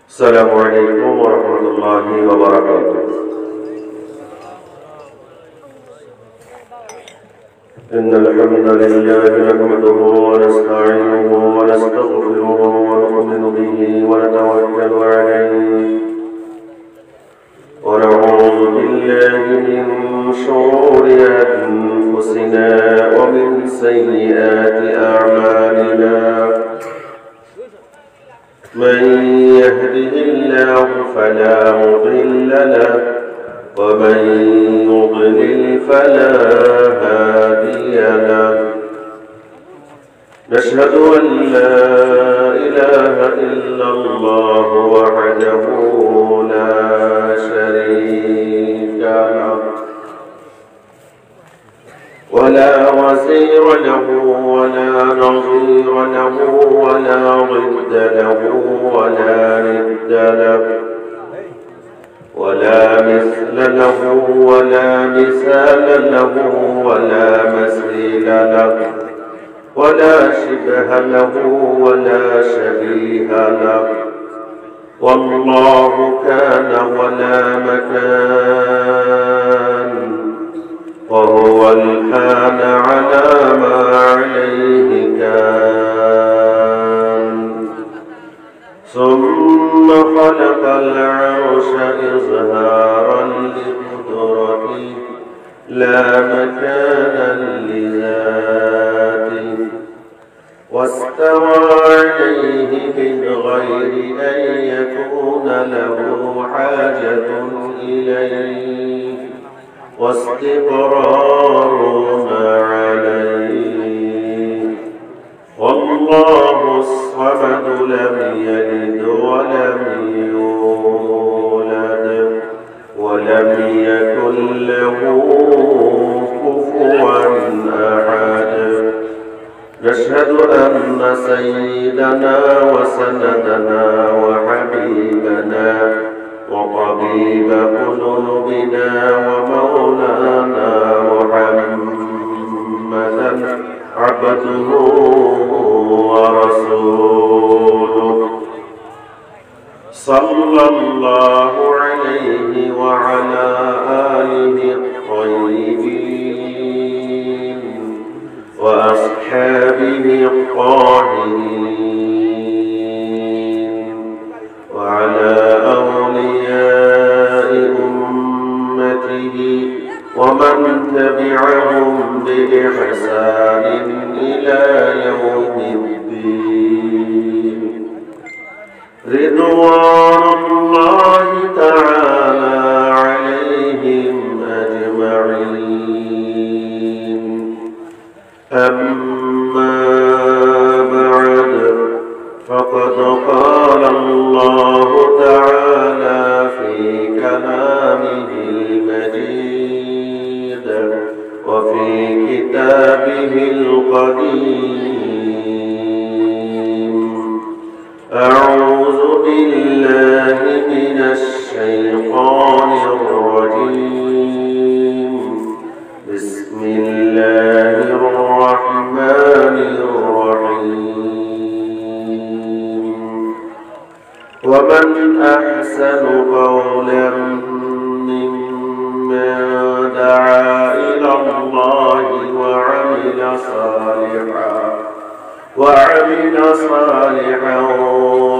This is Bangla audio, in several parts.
السلام عليكم ورحمة الله وبركاته. إن الحمد لله نحمده ونستعينه ونستغفره ونؤمن به ونتوكل عليه ونعوذ بالله من شرور أنفسنا ومن سيئات أعمالنا. من يهده الله فلا مضل له ومن يضلل فلا هادي له. نشهد أن لا إله إلا الله وحده لا شريك له ولا وزير له ولا نظير له ولا ضد له ولا ند له ولا مثل له ولا مثال له ولا مثيل له ولا شبه له ولا شبيه له. والله كان ولا مكان وهو الآن على ما عليه كان. ثم خلق العرش إظهارا لقدرته لا مكانا لذاته واستوى عليه من غير أن يكون له حاجة إليه واستقرار ما عليه. والله الصمد لم يلد ولم يولد ولم يكن له كفوا أحد. نشهد أن سيدنا وسندنا وحبيبنا وطبيب قلوبنا ومولانا محمدا عبده ورسوله صلى الله عليه وعلى آله الطيبين وأصحابه الطاهرين وعلى أولياء أمته ومن تبعهم بإحسان إلى يوم الدين. رضوان الله تعالى عليهم أجمعين. أما بعد فقد قال الله تعالى في كلامه المجيد وفي كتابه القديم. أعوذ بالله من الشيطان الرجيم. بسم الله الرحمن الرحيم. ومن أحسن قولا ممن دعا إلى الله وعمل صالحا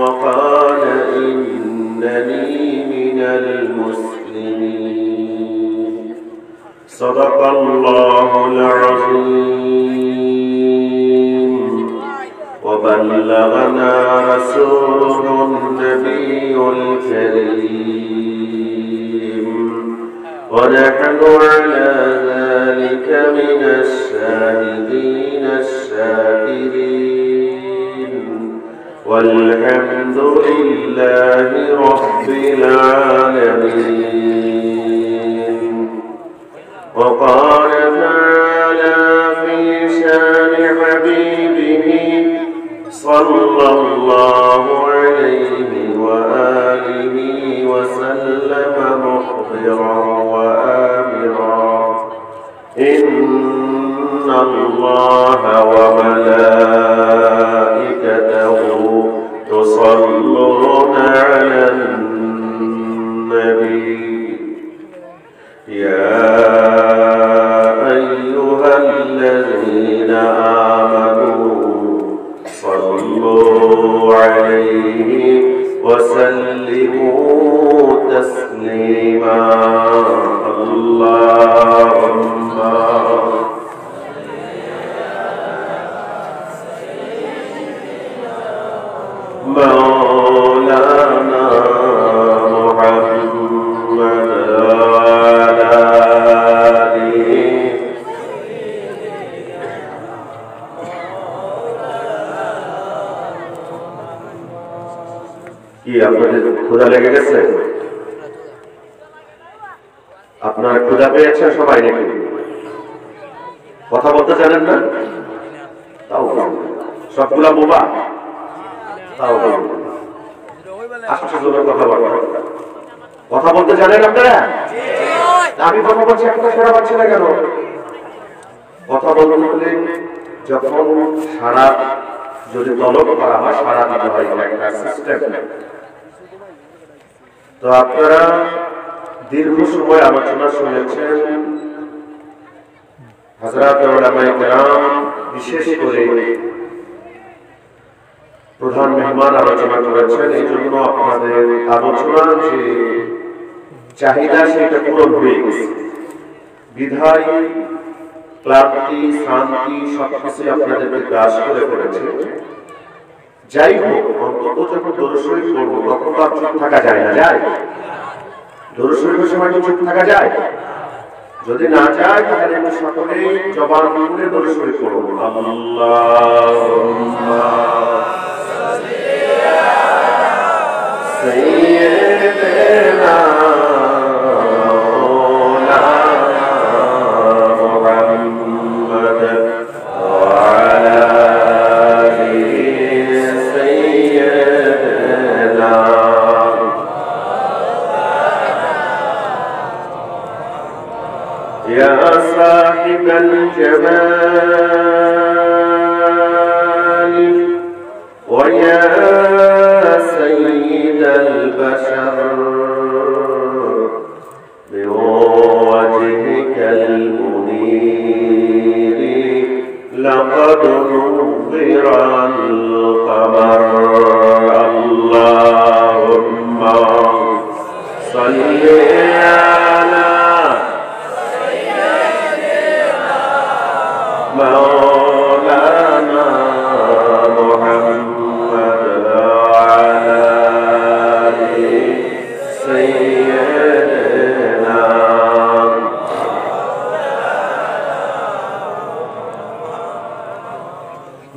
وقال إنني من المسلمين. صدق الله العظيم. وبلغنا رسوله النبي الكريم ونحن على ذلك من الشاهدين الشاكرين والحمد لله رب العالمين. وقال تعالى في شان حبيبه صلى الله عليه وآله وسلم مخبرا وآمرا إن الله وملائكته يصلون على الذين آمنوا صلوا عليه وسلموا تسليما اللهم مولانا محمد وعلى آله কি আপনাদের ক্ষুধা লেগে গেছে? আপনারা ক্ষুধা পেয়েছেন সবাই নাকি? কথা বলতে জানেন না? তাও সবগুলা বোবা? তাও কথা বলতে জানেন আপনারা? আমি কথা বলছি একটা সারা পাচ্ছি না কেন? কথা বলতে হলে যখন সারা যদি তলব করা হয় সারা দিতে হয় একটা সিস্টেম। তো আপনারা দীর্ঘ সময় আলোচনা শুনেছেন, হযরত উলামায়ে কেরাম বিশেষ করে প্রধান মেহমান আলোচনা করেছেন। এই জন্য আপনাদের আলোচনার যে চাহিদা সেটা পূরণ হয়ে গেছে। বিধায় ক্লান্তি শান্তি সবকিছু আপনাদেরকে গ্রাস করে করেছে। যাই হোক, অন্তত যখন দরুদ শরীফ পড়বো তখন তো আর চুপ থাকা যায় না, যায়? দরুদ শরীফের সময় তো চুপ থাকা যায়? যদি না যায় তাহলে আমি সকলেই জবান খুলে দরুদ শরীফ পড়বো। আল্লাহুম্মা সাইয়্যিদিনা يا صاحب الجمال ويا سيد البشر بوجهك المنير لقد نظر القمر اللهم صل على مولانا محمد وعلى آله سيدنا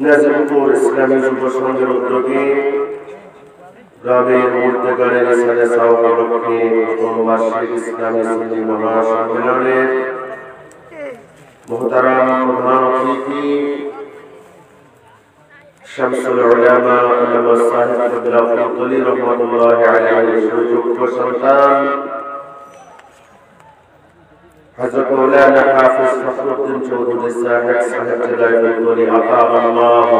নাজিরপুর ইসলামী যুব সংঘের উদ্যোগে গ্রামের মধ্যেকারের সাথে সহকর্মী বার্ষিক ইসলামী সুন্নি মহাসম্মেলনের মোহতারাম প্রধান অতিথি শামসুল উলামা আল্লামা সাহেব আব্দুল আলী রাহমাতুল্লাহি আলাইহির সুযোগ্য সন্তান হযরত মাওলানা হাফিজ ফখরুদ্দিন চৌধুরী সাহেব জালালুদ্দিন আতাআল্লাহু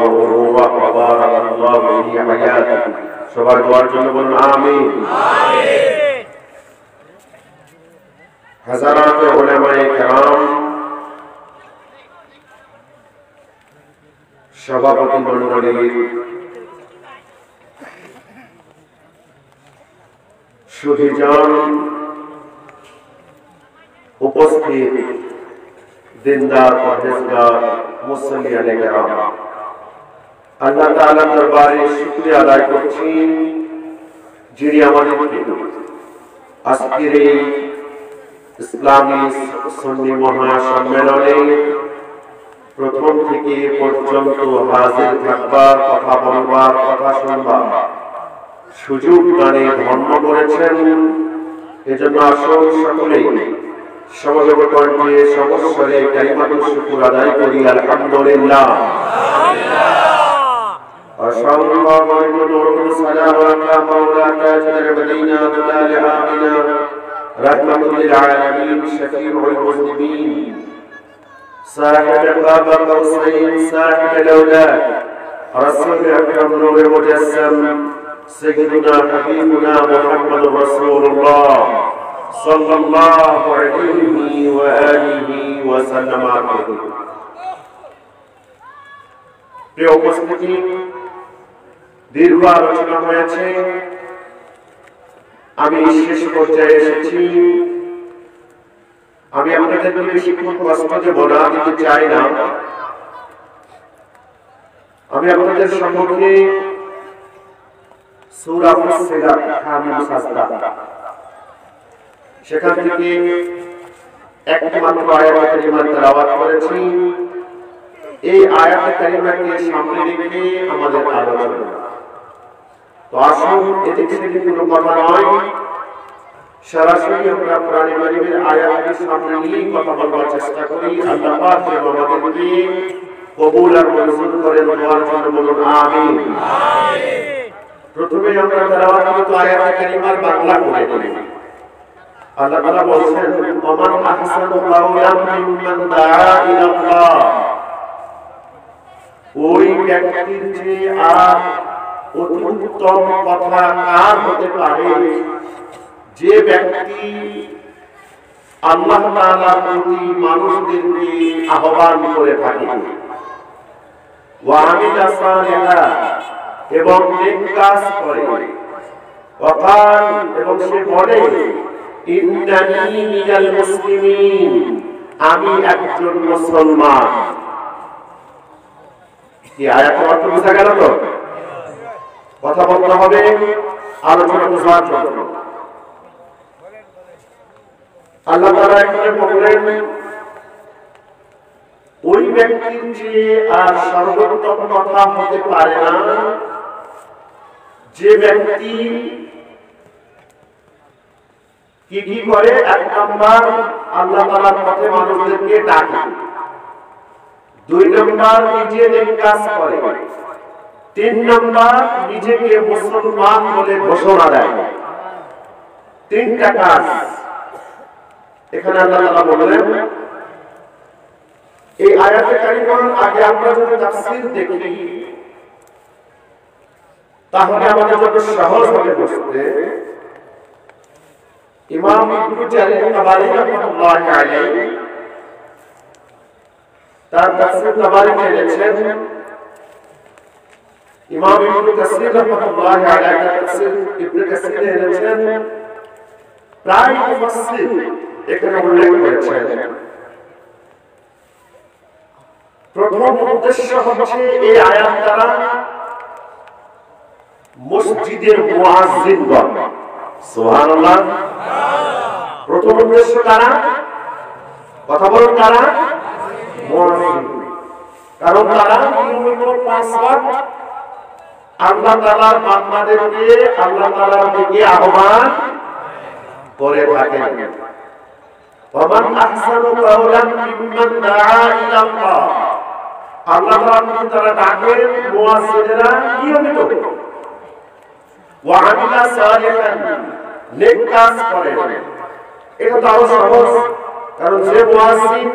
ওয়া বারাকাল্লাহু ফি হায়াতিহি। সবার দোয়ার জন্য বলুন আমিন। আমিন। হাজারাত উলামায়ে কেরাম, সভাপতি মণ্ডলীর সুধীজন, উপস্থিত দিনদার পরহেজগার মুসলিয়ানে কেরাম, আল্লাহ তাআলার দরবারে শুকরিয়া আদায় করছি যিনি আমাদেরকে আজকের এই ইসলামী সুন্নি মহাসম্মেলনে প্রথম থেকে পর্যন্ত হাজির থাকবার, কথা বলবার, কথা শুনবার সুযোগ দানে ধন্য করেছেন। এজন্য আসল সকলেই সমবেত কণ্ঠে সমস্বরে কালিমাতুশ শুকর আদায় করি আলহামদুলিল্লাহ। অসংখ্য দরুদ সালাম আলা মাওলা তাজুল মদিনা দুলাল আমিনা রাহমাতুল লিল আলামিন শফিউল মুজনিবিন صاحب القاب قوسين صاحب الأولاد رسول أكرم نور مجسم سيدنا حبيبنا محمد رسول الله صلى الله عليه وآله وسلم عليه প্রিয় উপস্থিতি, দীর্ঘ আলোচনা হয়েছে, আমি শেষ পর্যায়ে এসেছি। আমি আপনাদেরকে বেশিক্ষণ কষ্ট দেব না, দিতে চাই না। আমি আপনাদের সম্মুখে সূরা ফুসসিলাত হামিম সাজদা সেখান থেকে একটি মাত্র আয়াত কারিমা তেলাওয়াত করেছি। এই আয়াত কারিমাকে সামনে রেখে আমাদের আলোচনা। তো আসুন, এদিক সেদিক কোনো কথা নয়, সরাসরি আমরা কোরআন কারীমের আয়াতের সামনে নিয়ে কথা বলার চেষ্টা করি। আল্লাহ পাক যেন আমাদেরকে কবুল আর মঞ্জুর করেন। দোয়ার জন্য বলুন আমিন। প্রথমে আমরা তেলাওয়াত আয়াত কারিমার বাংলা করে নেব। আল্লাহ তাআলা বলেন, ওমান আহসানু কাওলাম মিম্মান দাআ ইলাল্লাহ। ওই ব্যক্তির যে আর অতি উত্তম কথা কার হতে পারে, যে ব্যক্তি আল্লাহ তাআলার প্রতি মানুষদেরকে আহ্বান করে থাকে, ওয়া আমিলা সালিহা, এবং নেক কাজ করে, ওয়াকাল, এবং সে বলে ইন্নানি মিনাল মুসলিমিন, আমি একজন মুসলমান। কি আয়াতের অর্থ বোঝা গেল? তো কথা বলতে হবে, আলোচনা বোঝার জন্য। আল্লাহ তাআলা এখানে বললেন, ওই ব্যক্তির যে আর সর্বোত্তম কথা হতে পারে না, যে ব্যক্তি কি করে? এক নম্বর, আল্লাহ তাআলার পথে মানুষদেরকে ডাকে। দুই নম্বর, নিজে নেক কাজ করে। তিন নম্বর, নিজেকে মুসলমান বলে ঘোষণা দেয়। তিনটা কাজ এখানে আল্লাহ তাআলা বললেন। এই আয়াতে কারিমার আগে আমরা যদি তাফসীর দেখি, তাহলে আমাদের জন্য সহজ হবে বুঝতে। ইমাম ইবনে জারীর তাবারী রাহমাতুল্লাহি আলাইহি তার তাফসীর তাবারীতে লিখেছেন, ইমাম ইবনে কাসীর রাহমাতুল্লাহি আলাইহি তাফসীর ইবনে কাসীর লিখেছেন, প্রায় মুফাসসির এখানে উল্লেখ করেছেন, প্রথম উদ্দেশ্য হচ্ছে এই আয়াত দ্বারা মসজিদের মুয়াজ্জিনগণ, সুবহানাল্লাহ, প্রথম উদ্দেশ্য কারা? কথা বলুন, কারা? মুয়াজ্জিন। কারণ তারা নিয়মিত 5 ওয়াক্ত আল্লাহ তাআলার বান্দাদেরকে আল্লাহ তাআলার দিকে আহ্বান করে থাকেন। ওমান আহসানু কাওলাম মিম্মান দাআ ইলাল্লাহ, আল্লাহ তাআলা যারা ডাকেন মুয়াজ্জিনেরা নিয়মিত, ওয়া আমিলা সালিহান, নেক কাজ করে। এটা তো আরো সহজ, কারণ যে মুয়াজ্জিন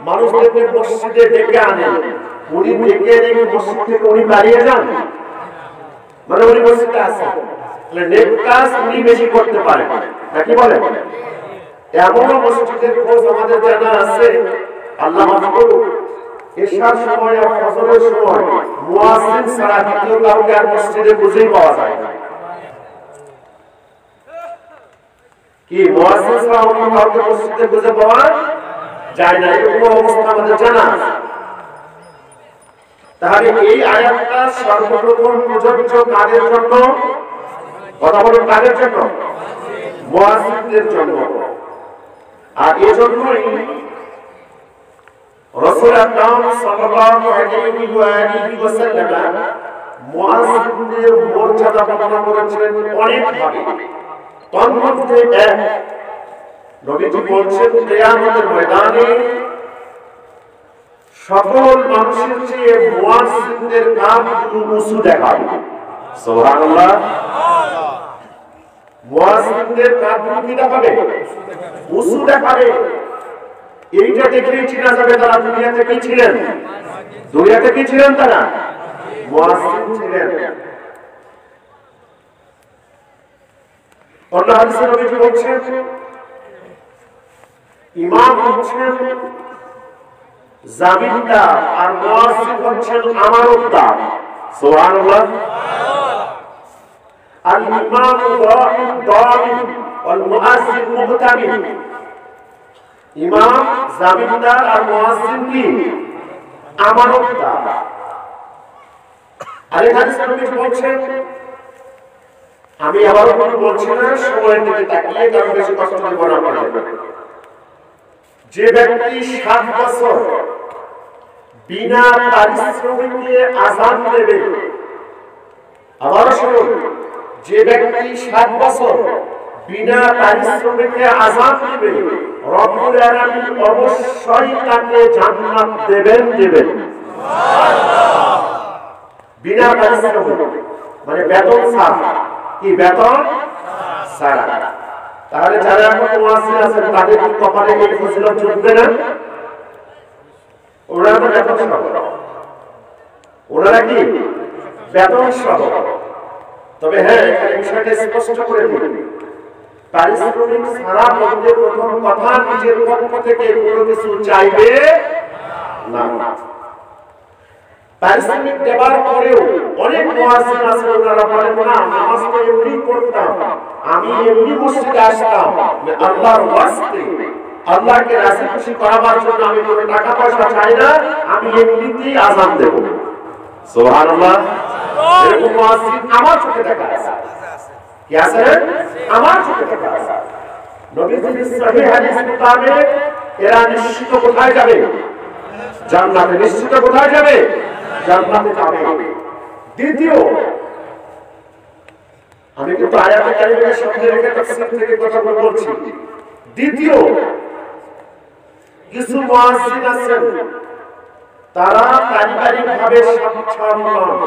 মানুষদেরকে মসজিদে ডেকে আনেন, উনি ডেকে এনে মসজিদ থেকে উনি বাড়িয়ে যান, মানে উনি মসজিদে আসেন, তাহলে নেক কাজ উনি বেশি করতে পারেন, নাকি বলেন? এমন মসজিদের খোঁজ আমাদের জানা আছে, আল্লাহ মাফ করুন, এশার সময় আর ফজরের সময় মুয়াজ্জিন ছাড়া দ্বিতীয় কাউকে আর মসজিদে খুঁজেই পাওয়া যায় না। কি মুয়াজ্জিন ছাড়া অন্য কাউকে মসজিদে খুঁজে পাওয়া যায় না, এরকম অবস্থা আমাদের জানা আছে। তাহলে এই আয়াতটা সর্বপ্রথম প্রযোজ্য কাদের জন্য? কথা বলুন, কাদের জন্য? মুয়াজ্জিনদের জন্য। আর এজন্যই রাসূল আকরাম সাল্লাল্লাহু আলাইহি ওয়া সাল্লাম মুয়াজ্জিনদের মর্যাদা বর্ণনা করেছিলেন অনেক ভাবে। তন্মধ্যে এক, নবীজি বলেছেন, কিয়ামতের ময়দানে সকল মানুষের চেয়ে মুয়াজ্জিনদের কাঁধগুলো উঁচু দেখাবে। সুবহানাল্লাহ। মুয়াজ্জিনদের কাঁধগুলো কি দেখাবে? উঁচু দেখাবে। এইটা দেখেই চিনা যাবে তারা দুনিয়াতে কি ছিলেন। দুনিয়াতে কি ছিলেন? তারা মুয়াজ্জিন ছিলেন। অন্য হাদিসে নবীজি বলেছেন, ইমাম হচ্ছেন জামিনদার আর মুয়াজ্জিন হচ্ছেন আমানতদার। সুবহানাল্লাহ। আল ইমাম দাঈন ওয়াল মুয়াজ্জিন মুহতামিন। ইমাম জামিনদার আর মুয়াজ্জিন কি? আমানতদার। আর এই হাদিস নবী বলছেন, আমি আবারও বলছি না, সময়ের দিকে তাকিয়ে কারণ বেশি কষ্ট দিব না আপনাদের। যে ব্যক্তি 7 বছর বিনা পারিশ্রমিকে আযান দেবে, আবারও শুনুন, যে ব্যক্তি 7 বছর বিনা পারিশ্রমিকে আযান দেবে, রব্বুল আলামিন অবশ্যই তাকে জান্নাত দেবেন। সুবহানাল্লাহ। বিনা পারিশ্রমিক মানে বেতন ছাড়া। কি বেতন ছাড়া? তাহলে যারা এখন মুয়াজ্জিন আছেন তাদের কি কপালে এই ফজিলত জুটবে না? ওনারা তো বেতন সহ, ওনারা কি বেতন সহ। তবে হ্যাঁ, এখানে বিষয়টা স্পষ্ট করে দিন, পারিশ্রমিক ছাড়া বলতে প্রথম কথা নিজের পক্ষ থেকে কোনো কিছু চাইবে না। পারিশ্রমিক দেবার পরেও অনেক মুয়াজ্জিন আছেন, ওনারা বলেন না, নামাজ তো এমনি পড়তাম, আমি এমনি মসজিদে আসতাম আল্লাহর ওয়াস্তে, আল্লাহকে রাজি খুশি করাবার জন্য, আমি কোনো টাকা পয়সা চাই না, আমি এমনিতেই আযান দেব। সুবহানাল্লাহ। এরকম মুয়াজ্জিন আমার চোখে দেখা আছে। কি আছে? আমার চোখে দেখা আছে। নবীজির সহিহ হাদিস মোতাবেক এরা নিশ্চিত কোথায় যাবে? জান্নাতে। নিশ্চিত কোথায় যাবে? জান্নাতে যাবে। দ্বিতীয়, আমি কিন্তু আয়াতে কারিমার সাথে রেখে তাফসীর থেকে কথা বলছি। দ্বিতীয়, কিছু মুয়াজ্জিন আছেন তারা পারিবারিকভাবে সচ্ছল নন,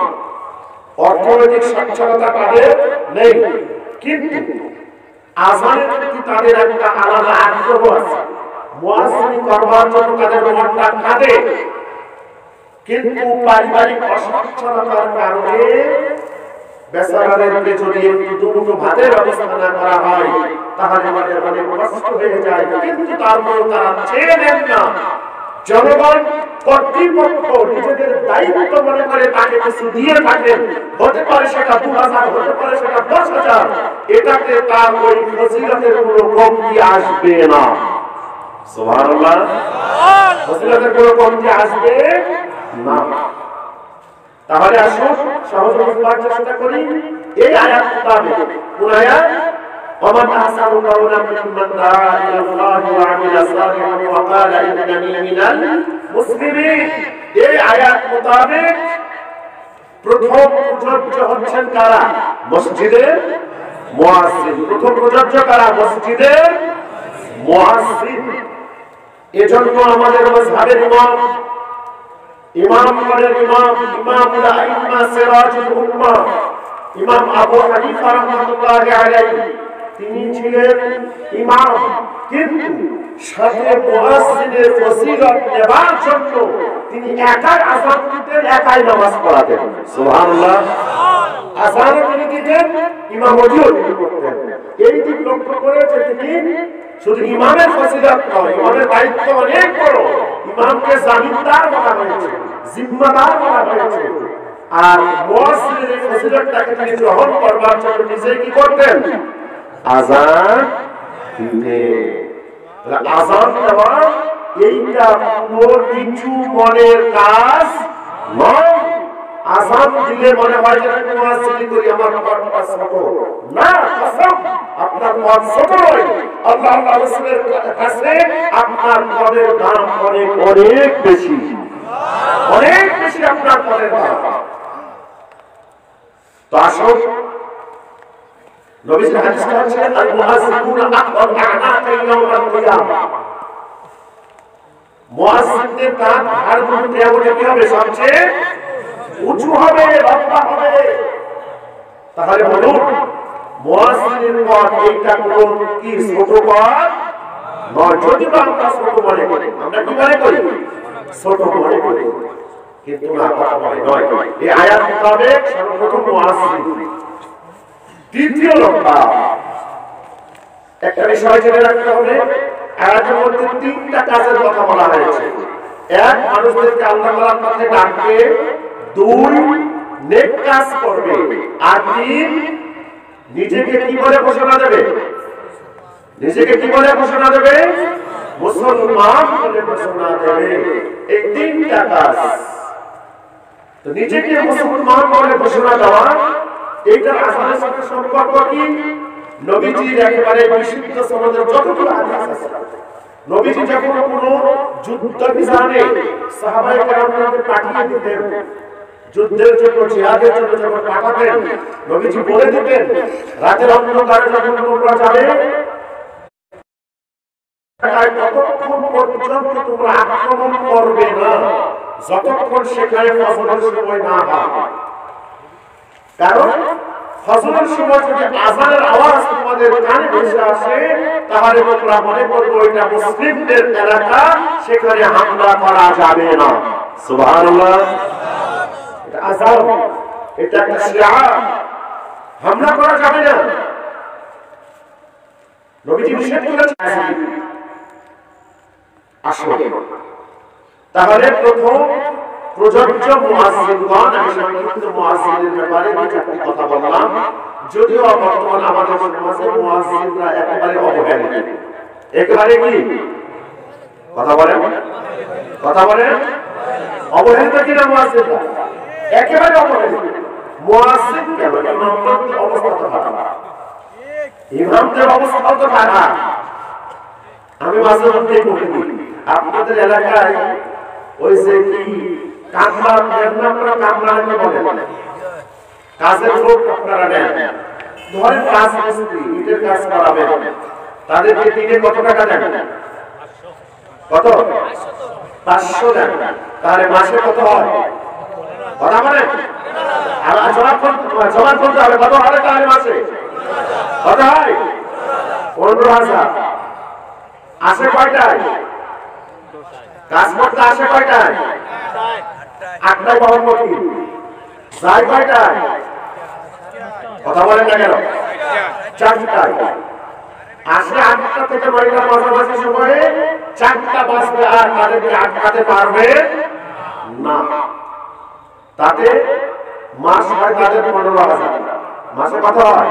অর্থনৈতিক সচ্ছলতা তাদের নেই, কিন্তু আযানের প্রতি তাদের একটা আলাদা আগ্রহ আছে, মুয়াজ্জিন করবার জন্য তাদের মনটা কাঁদে, কিন্তু পারিবারিক অসচ্ছলতার কারণে বেচারাদেরকে যদি একটু দুটো ভাতের ব্যবস্থা না করা হয় তাহলে আমাদের অনেক কষ্ট হয়ে যায়। কিন্তু তারপরেও তারা ছেড়ে দেন না। জনগণ কর্তৃপক্ষ নিজেদের দায়িত্ব মনে করে তাকে কিছু দিয়ে থাকেন, হতে পারে সেটা 2000, হতে পারে সেটা 10,000, এটাতে তার ওই ফজিলতের কোনো কমতি আসবে না। সুবহানাল্লাহ। ফজিলতের কোনো কমতি আসবে না। তাহলে আসুন সহজে বুঝবার চেষ্টা করি। এই আয়াত মোতাবেক কোন আয়াত? ومن أحسن قولا ممن دعا إلى الله وعمل صالحا وقال إنني من المسلمين। এই আয়াত মোতাবেক প্রথম প্রযোজ্য হচ্ছেন কারা? মসজিদের মুয়াজ্জিন। প্রথম প্রযোজ্য কারা? মসজিদের মুয়াজ্জিন। এজন্য আমাদের মাযহাবের ইমামগণের ইমামুল আইম্মা সিরাজুল উম্মাহ ইমাম আবু হানিফা রাহমাতুল্লাহি আলাইহি, তিনি ছিলেন ইমাম, কিন্তু সাথে মুয়াজ্জিনের ফজিলত নেবার জন্য তিনি একাই আযান দিতেন, একাই নামাজ পড়াতেন। সুবহানাল্লাহ। আযান তিনি দিতেন, ইমামতিও তিনি করতেন। এই দিক লক্ষ্য করে যে তিনি শুধু ইমামের ফজিলত নয়, ইমামের দায়িত্ব অনেক বড়। ইমামকে জামিনদার বলা হয়েছে, জিম্মাদার বলা হয়েছে। আর মুয়াজ্জিনের এই ফজিলতটাকে তিনি গ্রহণ করবার জন্য নিজে কি করতেন? আযান দিতেন। আযান দেওয়া এইটা কোনো নিচু মনের কাজ নয়। আযান দিলে মনে হয় যে মুয়াজ্জিন করি, আমার পদটা ছোট। না, কসম, আপনার পদ ছোট নয়। আল্লাহ রাসূলের কাছে আপনার পদের দাম অনেক অনেক বেশি, অনেক বেশি আপনার পদের দাম। তো আসুন, নবীর হাদিসে আছে আল মুয়াজ্জিনুনা আকবাল আ'নাকা ইয়াওমাল কিয়ামা। মুয়াজ্জিনদের কাঁধ হাড়গুলো কিয়ামতে কি হবে? সবচেয়ে উঁচু হবে, লম্বা হবে। তাহলে বলুন, মুয়াজ্জিনের পদ এইটা কোন কি ছোট পদ নয়। যদি আমরা ছোট মনে করি, আমরা কি মনে করি? ছোট মনে করি, কিন্তু না, কথা নয়। এই আয়াত মোতাবেক সর্বপ্রথম মুয়াজ্জিন। দ্বিতীয় নম্বর একটা বিষয় জেনে রাখতে হবে, আয়াতের মধ্যে 3টা কাজের কথা বলা হয়েছে। এক মানুষদেরকে আল্লাহ তাআলার পথে ডাকবে, দুই নেক কাজ করবে, আর তিন নিজেকে কি বলে ঘোষণা দেবে? নিজেকে কি বলে ঘোষণা দেবে? মুসলমান বলে ঘোষণা দেবে। এই তিনটা কাজ। তো নিজেকে মুসলমান বলে ঘোষণা দেওয়া, এইটার আসলে সাথে সম্পর্ক কি? নবীজির একেবারে বিশুদ্ধ সনদের যতগুলো হাদিস আছে, নবীজি যখন কোনো যুদ্ধ বিধানে সাহাবায়ে কেরামকে পাঠিয়ে দিতেন, যুদ্ধের জন্য জিহাদের জন্য যখন পাঠাতেন, নবীজি বলে দিতেন রাতের অন্ধকারে যখন তোমরা যাবে ততক্ষণ পর্যন্ত তোমরা আক্রমণ করবে না যতক্ষণ সেখানে ফজরের সময় না হয়। কারণ ফজরের সময় যদি আযানের আওয়াজ তোমাদের কানে ভেসে আসে তাহলে তোমরা মনে করবে এটা মুসলিমদের এলাকা, সেখানে হামলা করা যাবে না। সুবহানাল্লাহ। এটা আযান, এটা একটা শিআর, হামলা করা যাবে না। নবীজি নিষেধ করেছেন। আসলে তাহলে প্রথম প্রযোজ্য মুয়াজ্জিনগণ, আমি সংক্ষিপ্ত মুয়াজ্জিনের ব্যাপারে চারটি কথা বললাম। যদিও বর্তমানে আমাদের সমাজে মুয়াজ্জিনরা একেবারে অবহেলিত। একেবারে কি কথা বলেন? কথা বলেন অবহেলিত কিনা মুয়াজ্জিনরা? একেবারে অবহেলিত। মুয়াজ্জিন কেন? ইমামদের অবস্থা তো খারাপ, ইমামদের অবস্থা তো খারাপ। আমি মাঝে মধ্যে বলি আপনাদের এলাকায় ওই যে কি কামলা বলে কাজের লোক আপনারা নেন, ধরেন কাজ মিস্ত্রি, ইটের কাজ করাবেন, তাদেরকে দিনে কত টাকা দেন? কত? 500 দেন। তাহলে মাসে কত হয়? কথা বলেন। আর জমা করতে হবে কত হয়? তাহলে মাসে কত হয়? 15,000। আসে কয়টায়? কাজ করতে আসে কয়টায়? 8টায় পাওয়ার মতো যাই কয়টায়? কথা বলেন না কেন? 4টায় আসে। 8টা থেকে 9টার মাঝামাঝি সময়ে 4টা বাজবে, আর তাদেরকে আটকাতে পারবে না। তাতে মাস হয় তাদের 15,000। মাসে কত হয়?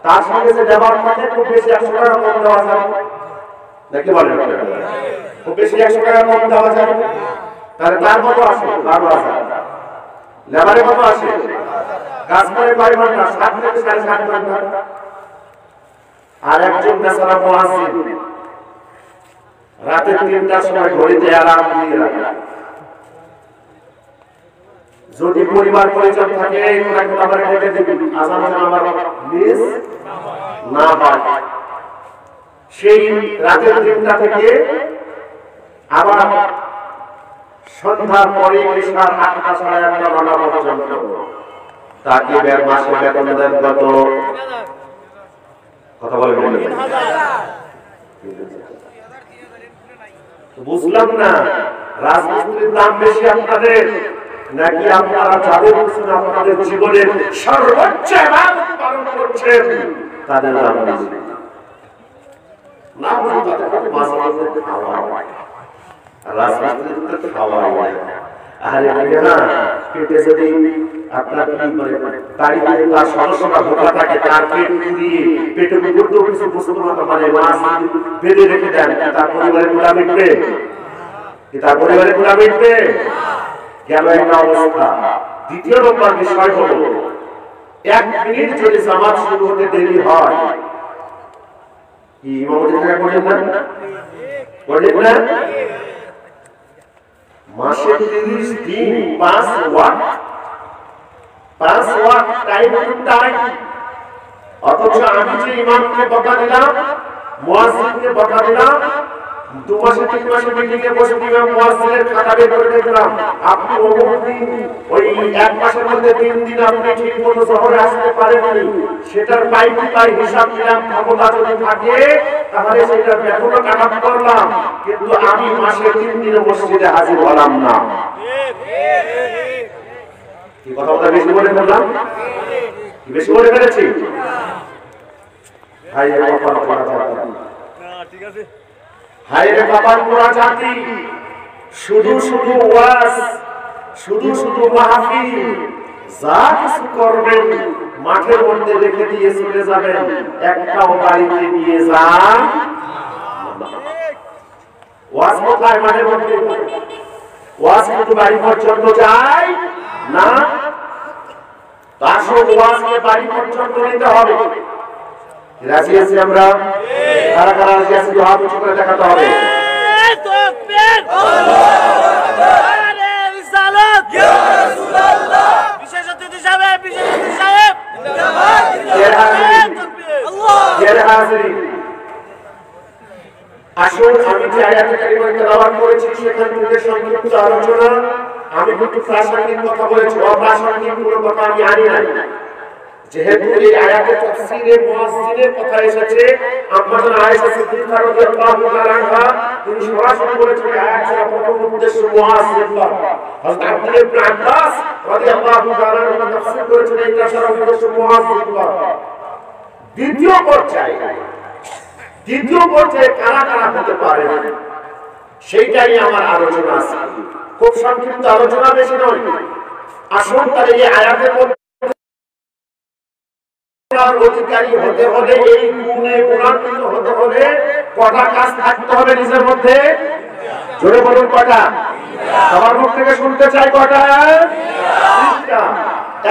তার সঙ্গে যে ব্যবহার থাকে খুব বেশি 100 টাকা কম দেওয়া যায় নাকি বলেন? খুব বেশি 100 টাকা কম দেওয়া যায়। তাহলে তার কত আসে? 12,000। লেবারে কত আসে? কাজ করে কয় ঘন্টা? 7 থেকে 7.5 ঘন্টা। আর একজন বেচারা মুয়াজ্জিন রাতে 3টার সময় ঘড়িতে অ্যালার্ম দিয়ে রাখে। যদি পরিবার পরিজন থাকে আমার ডেকে দিবি, আযান যেন আমার মিস না হয়। সেই রাতের 3টা থেকে আবার সন্ধ্যার পরে ঈশার 8টা সাড়ে 8টা 9টা পর্যন্ত তাকে মাসে বেতন দেন কত? কথা বলে বুঝলাম না। রাজনীতির দাম বেশি আপনাদের নাকি আপনারা যাদের আপনাদের জীবনের সর্বোচ্চ ইবাদত পালন করছেন তাদের দাম বেশি? না বুঝি তাদের মাঝে মাঝে খাওয়া হয়, রাজনীতিতে খাওয়া হয়। আরে না, পেটে যদি আপনার বাড়িতে তার সদস্যরা ভোকা থাকে, তার পেট পুড়িয়ে পেটের উপর কিছু বস্তু মানে মাছ বেঁধে রেখে দেন, তার পরিবারের গুলা মিটবে? তার পরিবারের গুলা মিটবে? গেল একটা অবস্থা। দ্বিতীয় নম্বর বিষয় হলো 1 মিনিট যদি জামাত শুরু হতে দেরি হয়, কি ইমামতি থেকে করেন না? করেন না? মাসে 30 দিন 5 ওয়াক্ত টাইম টু টাইম। অথচ আমি যে ইমামকে বকা দিলাম, মুয়াজ্জিনকে বকা দিলাম, 2 মাসে 3 মাসে মিটিংয়ে বসে ইমাম মুয়াজ্জিনের খাতা বের করে দেখলাম আপনি অমুক দিন ওই 1 মাসের মধ্যে 3 দিন আপনি ঠিক মতো শহরে আসতে পারেননি, সেটার পাই হিসাব নিলাম। ক্ষমতা যদি থাকে তাহলে সেটা বেতনও কাটা করলাম, কিন্তু আমি মাসে 3 দিনে মসজিদে হাজির হলাম না। কি কথা বেশি বলে ফেললাম? বেশি বলে ফেলেছি? ভাই ঠিক আছে। হায়রে বাবার পুরা জাতি, শুধু শুধু ওয়াজ, শুধু শুধু মাহফিল, যা কিছু করবেন মাঠের মধ্যে রেখে দিয়ে চলে যাবেন, একটাও বাড়িতে নিয়ে যান। ওয়াজ কোথায়? মাঠের মধ্যে। ওয়াজ কিন্তু বাড়ি পর্যন্ত যায় না। আসল ওয়াজকে বাড়ি পর্যন্ত নিতে হবে। রাজি আছি আমরা? কারা কারা রাজি আছি? হাত উঁচু করে দেখাতে হবে। আসুন, আমি যে আয়াতে কারিমা তেলাওয়াত করেছি সেখান থেকে সংক্ষিপ্ত আলোচনা। আমি কিন্তু প্রাসঙ্গিক কথা বলেছি, অপ্রাসঙ্গিক কোনো কথা আমি আনি নাই। যেহেতু এই আয়াতে তাফসীরে মুয়াজ্জিনের কথা এসেছে, আম্মাজান আয়েশা সিদ্দিকা রাদিয়াল্লাহু তাআলা আনহা তিনি সরাসরি বলেছেন আয়াতের প্রথম উদ্দেশ্য মুয়াজ্জিন। হযরত আব্দুল্লাহ ইবনে আব্বাস রাদিয়াল্লাহু তাআলা আনহু তাফসীর করেছেন এটা সরাসরি উদ্দেশ্য মুয়াজ্জিন। দ্বিতীয় পর্যায়ে কারা কারা হতে পারে সেইটাই আমার আলোচনা আছে। খুব সংক্ষিপ্ত আলোচনা, বেশি নয়। আসুন তাহলে এই আয়াতের মধ্যে অধিকারী হতে হলে, এই গুণে গুণান্বিত হতে হলে কটা কাজ থাকতে হবে নিজের মধ্যে? জোরে বলুন কটা? সবার মুখ থেকে শুনতে চাই কটা?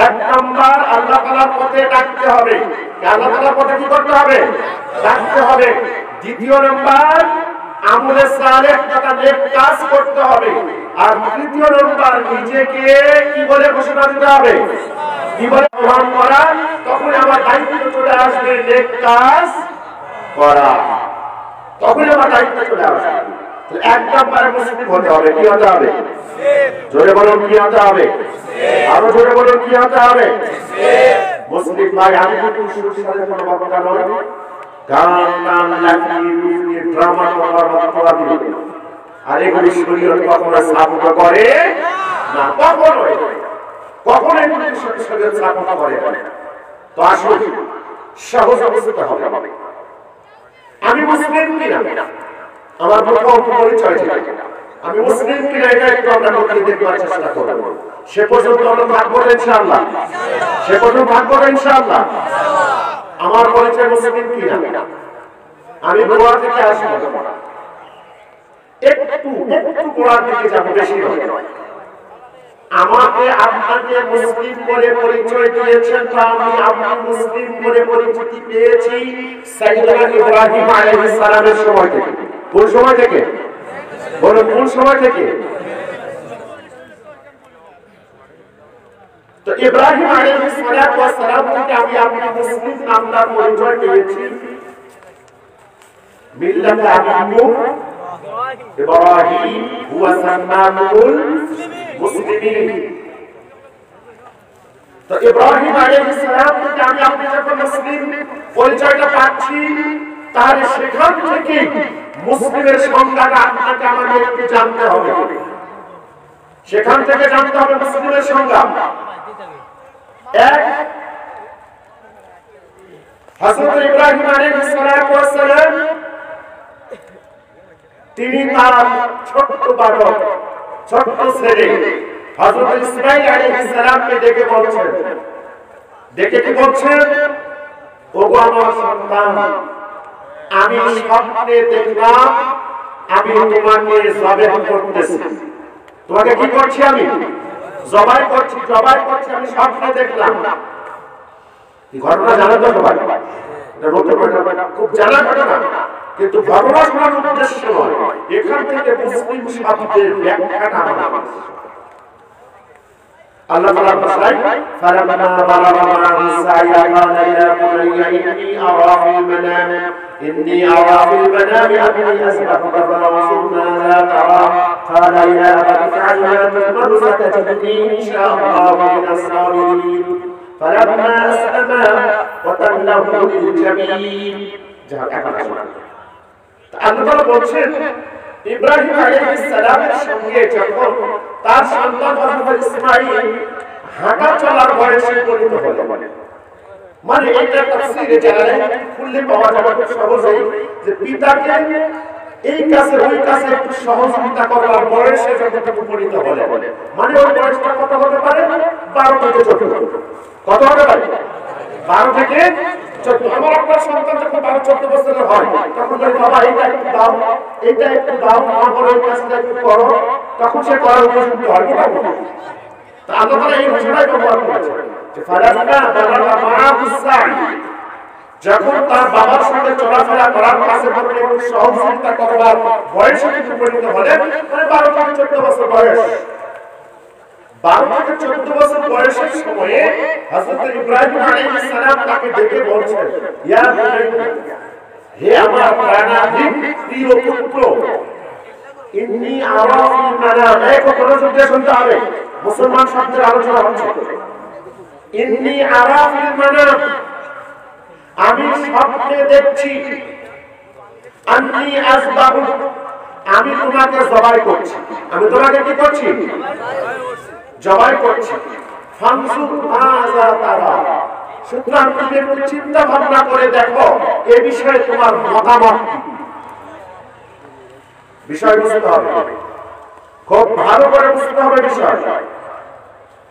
এক নাম্বার, আল্লাহ তাআলার পথে ডাকতে হবে। আল্লাহ তাআলার পথে কি করতে হবে? ডাকতে হবে। দ্বিতীয় নাম্বার, আমলে সালেহ তথা নেক কাজ করতে হবে। আর তৃতীয় নাম্বার, নিজেকে কি বলে ঘোষণা দিতে হবে? কি বলে আহ্বান করা? তখন আমার দায়িত্ব চলে আসবে নেক কাজ করা। তখন আমার দায়িত্ব চলে আসবে। এক নাম্বারে মুসলিম হতে হবে। কি হতে হবে? জোরে বলুন কি হতে হবে? আরো জোরে বলুন কি হতে হবে? মুসলিম ভাই, আমি কিন্তু শুরুর সাথে কোনো বক্তা নই, গান নাম লাগিয়ে ড্রামা করার বক্তা দিবে। আর এগুলি শরীয়ত কখনো সাপোর্ট করে না, কখনোই কখনোই শরীয়ত সাপোর্ট করে না। তো আসুন সহজ বুঝতে হবে আমি মুসলিম কিনা, আমার প্রথম পরিচয় ছিল আমি মুসলিম কিনা, এটা একটু আমরা নতুন দেখবার চেষ্টা করব। সে পর্যন্ত আমরা থাকবো ইনশাআল্লাহ, সে পর্যন্ত থাকবো ইনশাআল্লাহ। আমার পরিচয় মুসলিম কিনা, আমি গোয়া থেকে আসবো, একটু গোয়া থেকে যাবো, বেশি নয়। আমাকে আপনাকে মুসলিম বলে পরিচয় দিয়েছেন, আমি মুসলিম বলে পরিচিতি পেয়েছি সাইয়েদনা ইব্রাহিম আলাইহিস সালামের সময় থেকে। কোন সময় থেকে? বলুন কোন সময় থেকে? তো ইব্রাহিম আলাইহিস সালাম থেকে আমি মুসলিম নামদার পরিচয় পেয়েছি। মিল্লাত আবিকুম ইব্রাহিম হুয়া সাম্মাকুল মুসলিমিন। তো ইব্রাহিম আলাইহিস সালাম থেকে আমি যখন মুসলিম পরিচয়টা পাচ্ছি, তাহলে সেখান থেকে মুসলিমের সংজ্ঞাটা আপনাকে আমাকে একটু জানতে হবে। সেখান থেকে জানতে হবে মুসলিমের সংজ্ঞা। এক, হযরত ইব্রাহিম আলাইহিস সালাম তিনি তার ছোট্ট বালক, ছোট্ট ছেলে হযরত ইসমাঈল আলাইহিস সালামকে ডেকে বলছেন, ডেকে কি বলছেন? ওগো আমার সন্তান, আমি স্বপ্নে দেখলাম আমি তোমাকে জবাই করতেছি। তোমাকে কি করছি? আমি জবাই করছি, জবাই করছি, আমি স্বপ্নে দেখলাম। এই ঘটনা জানা তো সবাই, খুব জানা ঘটনা, কিন্তু ঘটনা শোনার উদ্দেশ্য নয়, এখান থেকে মুসলিম শব্দের ব্যাখ্যাটা আমার। আল্লাহ তাআলা বলেন, ফালাম্মা বালাগা মা'আহু সা'য়া ক্বালা ইয়া বুনাইয়া ইন্নী আরা ফিল মানামি আন্নী আযবাহুকা ফানজুর মাযা তারা ক্বালা ইয়া আবাতি ইফ'আল মা তু'মাru সাতাজিদুনি ইনশাআল্লাহু মিনাস সাবিরিন ফালাম্মা আসলামা ওয়া তাল্লাহু লিল জাবিন। যাও এখন আসুন, আল্লাহ তাআলা বলেন ইব্রাহিম আলাইহিস সালামের সঙ্গে যখন তার সন্তান হযরত ইসমাঈল হাঁটা চলার বয়সে পরিণত হলো, মানে এটা তাফসীরে জানালে খুললে পাওয়া যাবে খুব সহজেই যে পিতাকে এই কাছে ওই কাছে একটু সহযোগিতা করবার বয়সে যতটুকু উপনীত হলে মানে ওই বয়সটা কত হতে পারে 12 থেকে 14 কত হতে পারে 12 থেকে 14 আমার আপনার সন্তান যখন 12-14 বছরের হয় তখন বলে বাবা এইটা একটু দাও আমার ওই কাজটা একটু করো তখন সে করার উপযুক্ত হয় কি পারবে তা আল্লাহ তাআলা এই ঘোষণাই ব্যবহার করেছেন যে ফালাম্মা বালাগা মা'আহুস সা'ই যখন তার বাবার সাথে চলাফেরা করার কাছে বলতে একটু সহযোগিতা করবার বয়সে উপনীত হলেন মানে 12 থেকে 14 বছর বয়স 12 থেকে 14 বছর বয়সের সময়ে হযরত ইব্রাহিম আলাইহিস সালাম তাকে ডেকে বলছেন ইয়া বুনাইয়া হে আমার প্রাণাধিক প্রিয় পুত্র ইন্নী আরা ফিল মানাম এক মনোযোগ দিয়ে শুনতে হবে মুসলমান শব্দের আলোচনা হচ্ছে ইন্নী আরা ফিল মানাম আমি স্বপ্নে দেখছি আন্নী আসবাহু আমি তোমাকে জবাই করছি আমি তোমাকে কি করছি জবাই করছি ফানসুর মাযা তারা সুতরাং তুমি একটু চিন্তা ভাবনা করে দেখো এই বিষয়ে তোমার মতামত কি বিষয় বুঝতে হবে খুব ভালো করে বুঝতে হবে বিষয়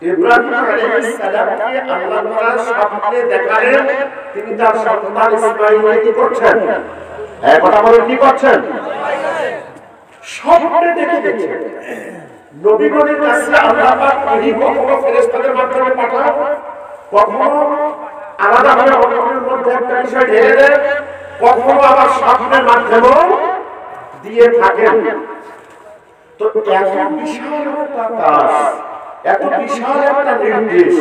ইব্রাহিম আলাইহিস সালামকে আল্লাহ তাআলা স্বপ্নে দেখালেন তিনি তার সন্তান ইসমাঈলকে কি করছেন এই কথা বলেন কি করছেন স্বপ্নে দেখেছেন নবীগণের কাছে আল্লাহ পাক ওহী কখনো ফেরেশতাদের মাধ্যমে পাঠান কখনো আলাদাভাবে অন্যের মধ্যে একটা বিষয় ঢেলে দেন কখনো আবার স্বপ্নের মাধ্যমেও দিয়ে থাকেন তো এত বিশাল একটা কাজ এত বিশাল একটা নির্দেশ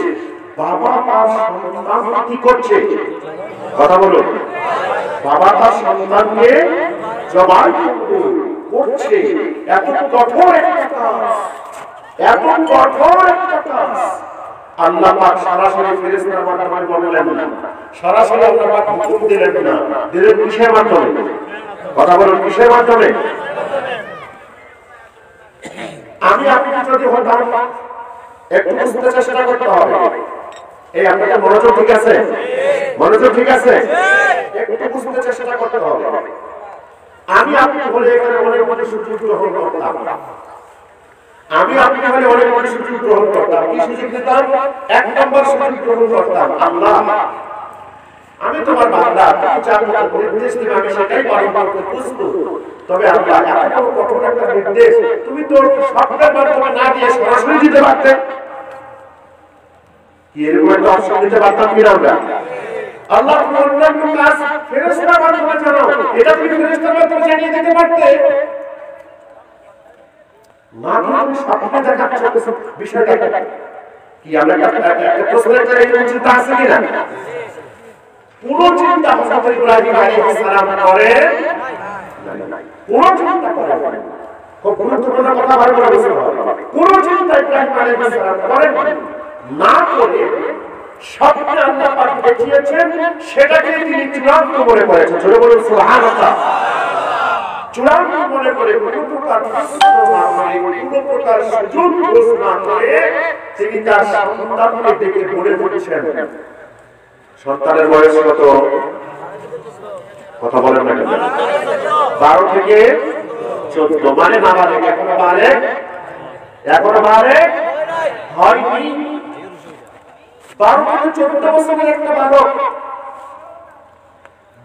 বাবা তার সন্তান কি করছে কথা বলুন বাবা তার সন্তানকে জবাই করছে এত কঠোর একটা কাজ এত কঠোর একটা কাজ আল্লাহ পাক সরাসরি ফেরেশতার মাধ্যমে বললেন না সরাসরি আল্লাহ পাক হুকুম দিলেন না দিলেন কিসের মাধ্যমে কথা বলুন কিসের মাধ্যমে আমি আপনি যদি হতাম একটু বুঝতে চেষ্টা করতে হবে এই আপনাদের মনোযোগ ঠিক আছে মনোযোগ ঠিক আছে একটু বুঝতে চেষ্টা করতে হবে আমি আপনি হলে এখানে অনেক অনেক সুযোগ গ্রহণ করতাম আমি আপনি হলে অনেক অনেক সুযোগ গ্রহণ করতাম কি সুযোগ দিতাম এক নম্বর সুযোগ গ্রহণ করতাম আল্লাহ আমি তোমার বান্দা তুমি যা নির্দেশ দিবে আমি সেটাই পালন করতে প্রস্তুত তবে আল্লাহ এত কঠোর একটা নির্দেশ তুমি তো স্বপ্নের মাধ্যমে না দিয়ে সরাসরি দিতে পারতে কি এরকম একটা অপশন দিতে পারতাম কিনা আমরা আল্লাহ অন্যান্য কাজ ফেরেশতার মাধ্যমে জানাও এটা তুমি ফেরেশতার মাধ্যমে জানিয়ে দিতে পারতে না তুমি স্বপ্নে দেখাচ্ছ বিষয়টা কি আমরা একটা প্রশ্নের করে এই চিন্তা আছে কিনা পুরো চিন্তা হযরত ইব্রাহিম আলাইহিস সালাম করেন পুরো চিন্তা করেন খুব গুরুত্বপূর্ণ কথা ভালো করে বুঝতে হবে পুরো চিন্তা ইব্রাহিম আলাইহিস সালাম করেন না করে স্বপ্নে আল্লাহ পাক দেখিয়েছেন সেটাকে তিনি চূড়ান্ত মনে করেছেন জোরে বলুন সুবহানাল্লাহ চূড়ান্ত মনে করে কোনো প্রকার সুযোগ ঘোষণা করে তিনি তার সন্তানকে ডেকে বলে বলেছেন সন্তানের বয়স কত কথা বলেন না 12 থেকে 14 মানে না বালে এখনো বালে হয়নি 12 থেকে 14 বছরের একটা বালক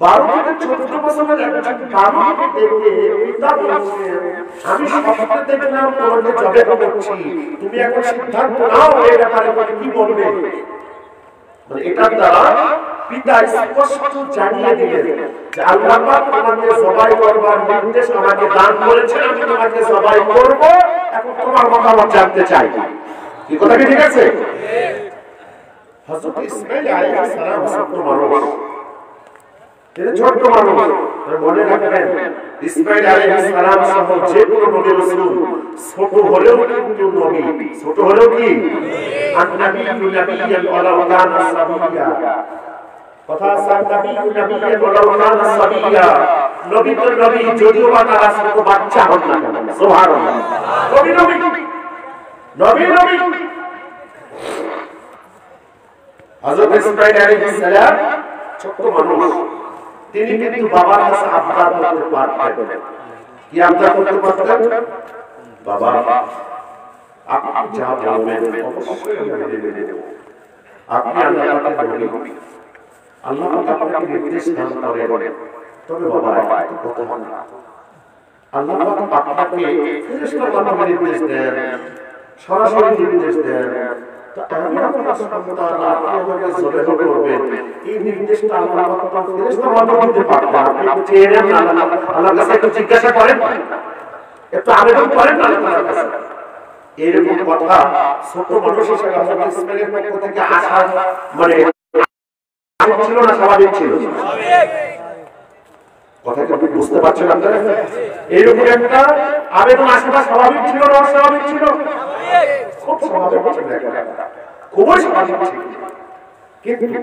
12 থেকে 14 বছরের একটা বালককে দেখে পিতা বলছেন আমি স্বপ্নে দেখলাম তোমাকে জবাই করছি তুমি এখন সিদ্ধান্ত নাও এই ব্যাপারে কি বলবে মানে এটা দ্বারা পিতা স্পষ্ট জানিয়ে দিলেন যে আল্লাহ পাক তোমাকে জবাই করবার নির্দেশ আমাকে দান করেছেন আমি তোমাকে জবাই করব এখন তোমার মতামত জানতে চাই কি কথা কি ঠিক আছে হযরত ইসমাঈল আলাইহিস সালাম ছোট মানুষ তিনি ছোট মানুষ মনে রাখবেন ইসমাঈল আলাইহিস সালাম সহ যে কোনো নবী রাসূল ছোট হলেও কিন্তু নবী ছোট হলেও কি আন-নাবিয়্যু নাবিয়্যান ওয়ালাউ কানা সাবিয়্যা কথা সান-নাবিয়্যু ওয়ালাউ কানা সাবিয়্যা নবী তো নবী যদিও বা তারা ছোট বাচ্চা হন না কেন সুবহানাল্লাহ নবী হযরত ইসমাঈল আলাইহিস সালাম ছোট মানুষ তিনি কিন্তু বাবার কাছে আবদার করতে পারতেন কি আবদার করতে পারতেন? বাবা আপনি যা বলবেন অবশ্যই আমি মেনে নেব। আপনি আল্লাহকে বলি আল্লাহ আপনাকে নির্দেশ দান করেন, তবে বাবা একটা কথা না, আল্লাহ আপনাকে ফেরেশতার মাধ্যমে নির্দেশ দেন, সরাসরি নির্দেশ দেন, তো আমি আপনার সন্তান আপনি আমাকে জবেহ করবেন, এই নির্দেশটা আল্লাহ পাক ফেরেশতার মাধ্যমে দিতে পারতেন। আপনি চেয়ে নেন না, আল্লাহর কাছে একটু জিজ্ঞাসা করেন, একটু আবেদন করেন না আল্লাহর কাছে। এরকম কথা ছোট মানুষ হিসেবে হযরত ইসমাঈলের পক্ষ থেকে আসা মানে ছিল না, স্বাভাবিক ছিল। কথা কি আপনি বুঝতে পারছেন? আপনারা এইরকম একটা আবেদন আসাটা স্বাভাবিক ছিল না অস্বাভাবিক ছিল? খুব স্বাভাবিক ছিল, খুবই স্বাভাবিক ছিল। কিন্তু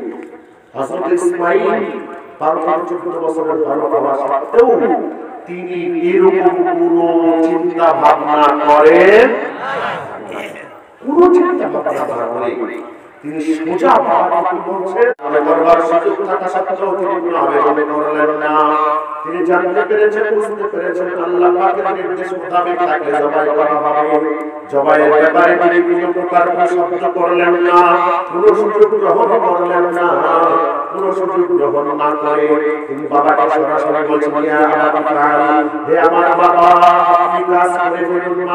হযরত ইসমাঈল 12-14 বছরের ভালো বাবা সত্ত্বেও তিনি এরকম কোনো চিন্তা ভাবনা করেন, কোনো চিন্তা ভাবনা করেন তিনি সোজা বাবাকে বলছেন, দরবার সুযোগ থাকা সত্ত্বেও তিনি কোনো আবেদন করলেন না। তিনি জানতে পেরেছেন, বুঝতে পেরেছেন আল্লাহ পাকের নির্দেশ মোতাবেক তাকে জবাই করা হবে। জবাইয়ের ব্যাপারে তিনি কোনো প্রকার শব্দ করলেন না, কোনো সুযোগ গ্রহণ করলেন না। কোনো সুযোগ গ্রহণ না করে তিনি বাবাকে সরাসরি বলছেন, ইয়া আবা, হে আমার বাবা, আপনি কাজ করে ফেলুন,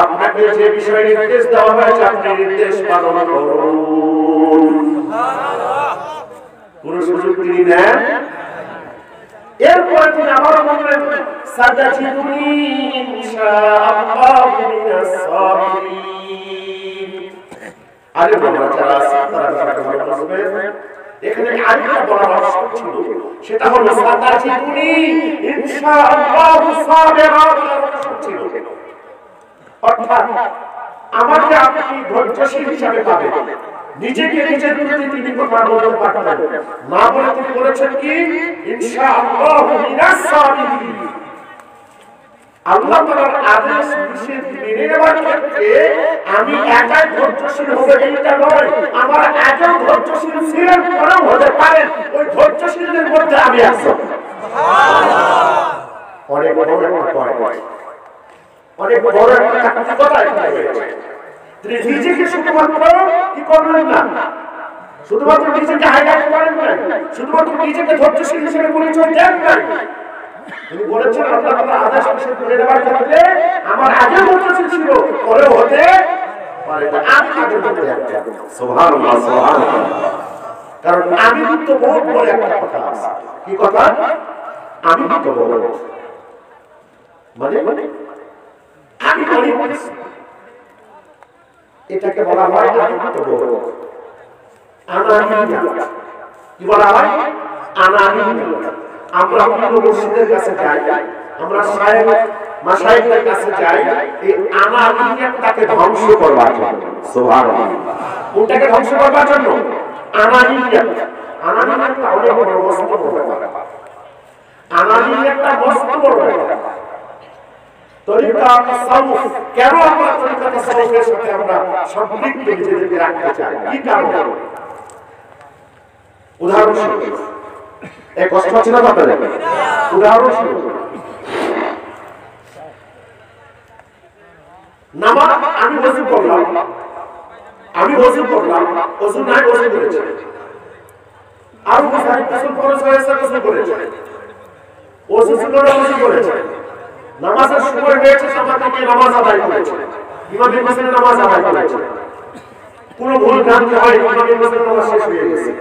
আপনাকে যে বিষয়ে নির্দেশ দেওয়া হয়েছে আপনি নির্দেশ পালন করুন। কোন সুযোগ তিনি নেন? এরপর তিনি আবারও বললেন, সাতাজিদুনি ইনশাআল্লাহু মিনাস সাবিরিন। আরে বাবা, যারা আছেন তারা বুঝবেন এখানে আরেকটা পরামর্শ ছিল, সেটা হলো সাতাজিদুনি ইনশাআল্লাহু সাবিরান ছিল। অর্থাৎ আমাকে আপনি ধৈর্যশীল হিসাবে পাবেন। নিজেকে নিজের প্রতি তিনি কথা বলতে পারতেন না, বলে তিনি বলেছেন কি ইনশাআল্লাহু মিনাস সাবিরিন। আল্লাহ তাআলার আদেশ নিষেধ মেনে নেওয়ার ক্ষেত্রে আমি একাই ধৈর্যশীল হব এইটা নয়, আমার আগেও ধৈর্যশীল ছিলেন, পরেও হতে পারেন, ওই ধৈর্যশীলদের মধ্যে আমি একজন। সুবহানাল্লাহ। অনেক বড় একটা পয়েন্ট, অনেক বড় একটা কথা এখানে রয়েছে। তিনি নিজেকে শুধুমাত্র কি করলেন না, শুধুমাত্র নিজেকে হাইলাইট করেন নাই, শুধুমাত্র নিজেকে ধৈর্যশীল হিসেবে পরিচয় দেন নাই, তিনি বলেছেন আল্লাহ তাআলার আদেশ নিষেধ মেনে নেওয়ার ক্ষেত্রে আমার আগেও ধৈর্যশীল ছিল, পরেও হতে পারে। আমি আগের মধ্যে একজন। সুবহানাল্লাহ, সুবহানাল্লাহ। কারণ আমি তো বহুত বড় একটা কথা আছে। কি কথা? আমি তো বড় মানে আমি অনেক কিছু, এটাকে বলা হয় আত্মবোধ, আনানিয়া। কি বলা হয়? আনানিয়া। আমরা বিভিন্ন মুর্শিদের কাছে যাই, আমরা শায়েখ মাশায়েখদের কাছে যাই এই আনানিয়াটাকে ধ্বংস করবার জন্য। সুবহানাল্লাহ। কোনটাকে ধ্বংস করবার জন্য? আনানিয়া। আনানিয়াটা অনেক বড় মস্ত বড় ব্যাপার। আনানিয়াটা মস্ত বড় ব্যাপার। তরিকা তাসাউফ, কেন আমরা তরিকা তাসাউফের সাথে আমরা সম্পৃক্ত নিজেদেরকে রাখতে চাই? কি কারণ? উদাহরণস্বরূপ, এক কষ্ট হচ্ছে না আপনাদের? উদাহরণস্বরূপ, নামাজ আমি ওযু করলাম, ওযু নাই ওযু করেছি, আর গোসল ফরজ হয়েছে গোসল করেছি, ওযু ছিল না ওযু করেছি, নামাজের সময় হয়েছে জামাতে নামাজ আদায় করেছে, ইমামের পিছনে নামাজ আদায় করেছে, কোনো ভুল ভ্রান্তি হয় ইমামের পিছনে নামাজ শেষ হয়ে গেছে।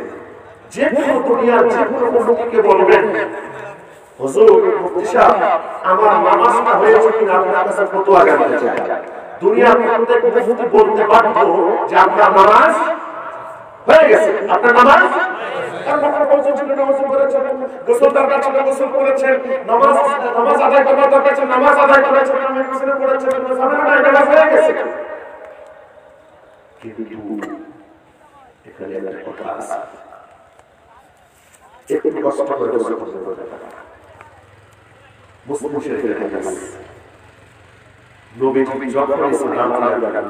যে কোনো দুনিয়ার যে কোনো মুফতিকে বলবেন, হুজুর মুফতি সাহেব আমার নামাজটা হয়েছে কিনা আপনার কাছে ফতোয়া জানতে চাই। দুনিয়ার প্রত্যেক মুফতি বলতে বাধ্য যে আপনার নামাজ হয়ে গেছে, আপনার নামাজ গোসল দরকার ছিল গোসল করেছেন, নামাজ আদায় করার দরকার ছিল নামাজ আদায় করেছেন, নামাজ গোসল করেছেন, নামাজ হয়ে গেছে। কিন্তু এখানে একটা কথা আছে, একটু কষ্ট করে গোসল করতে হবে। মুসলিম শরীফের হাদিস, নবীজি যখন ইসলাম আনলেন,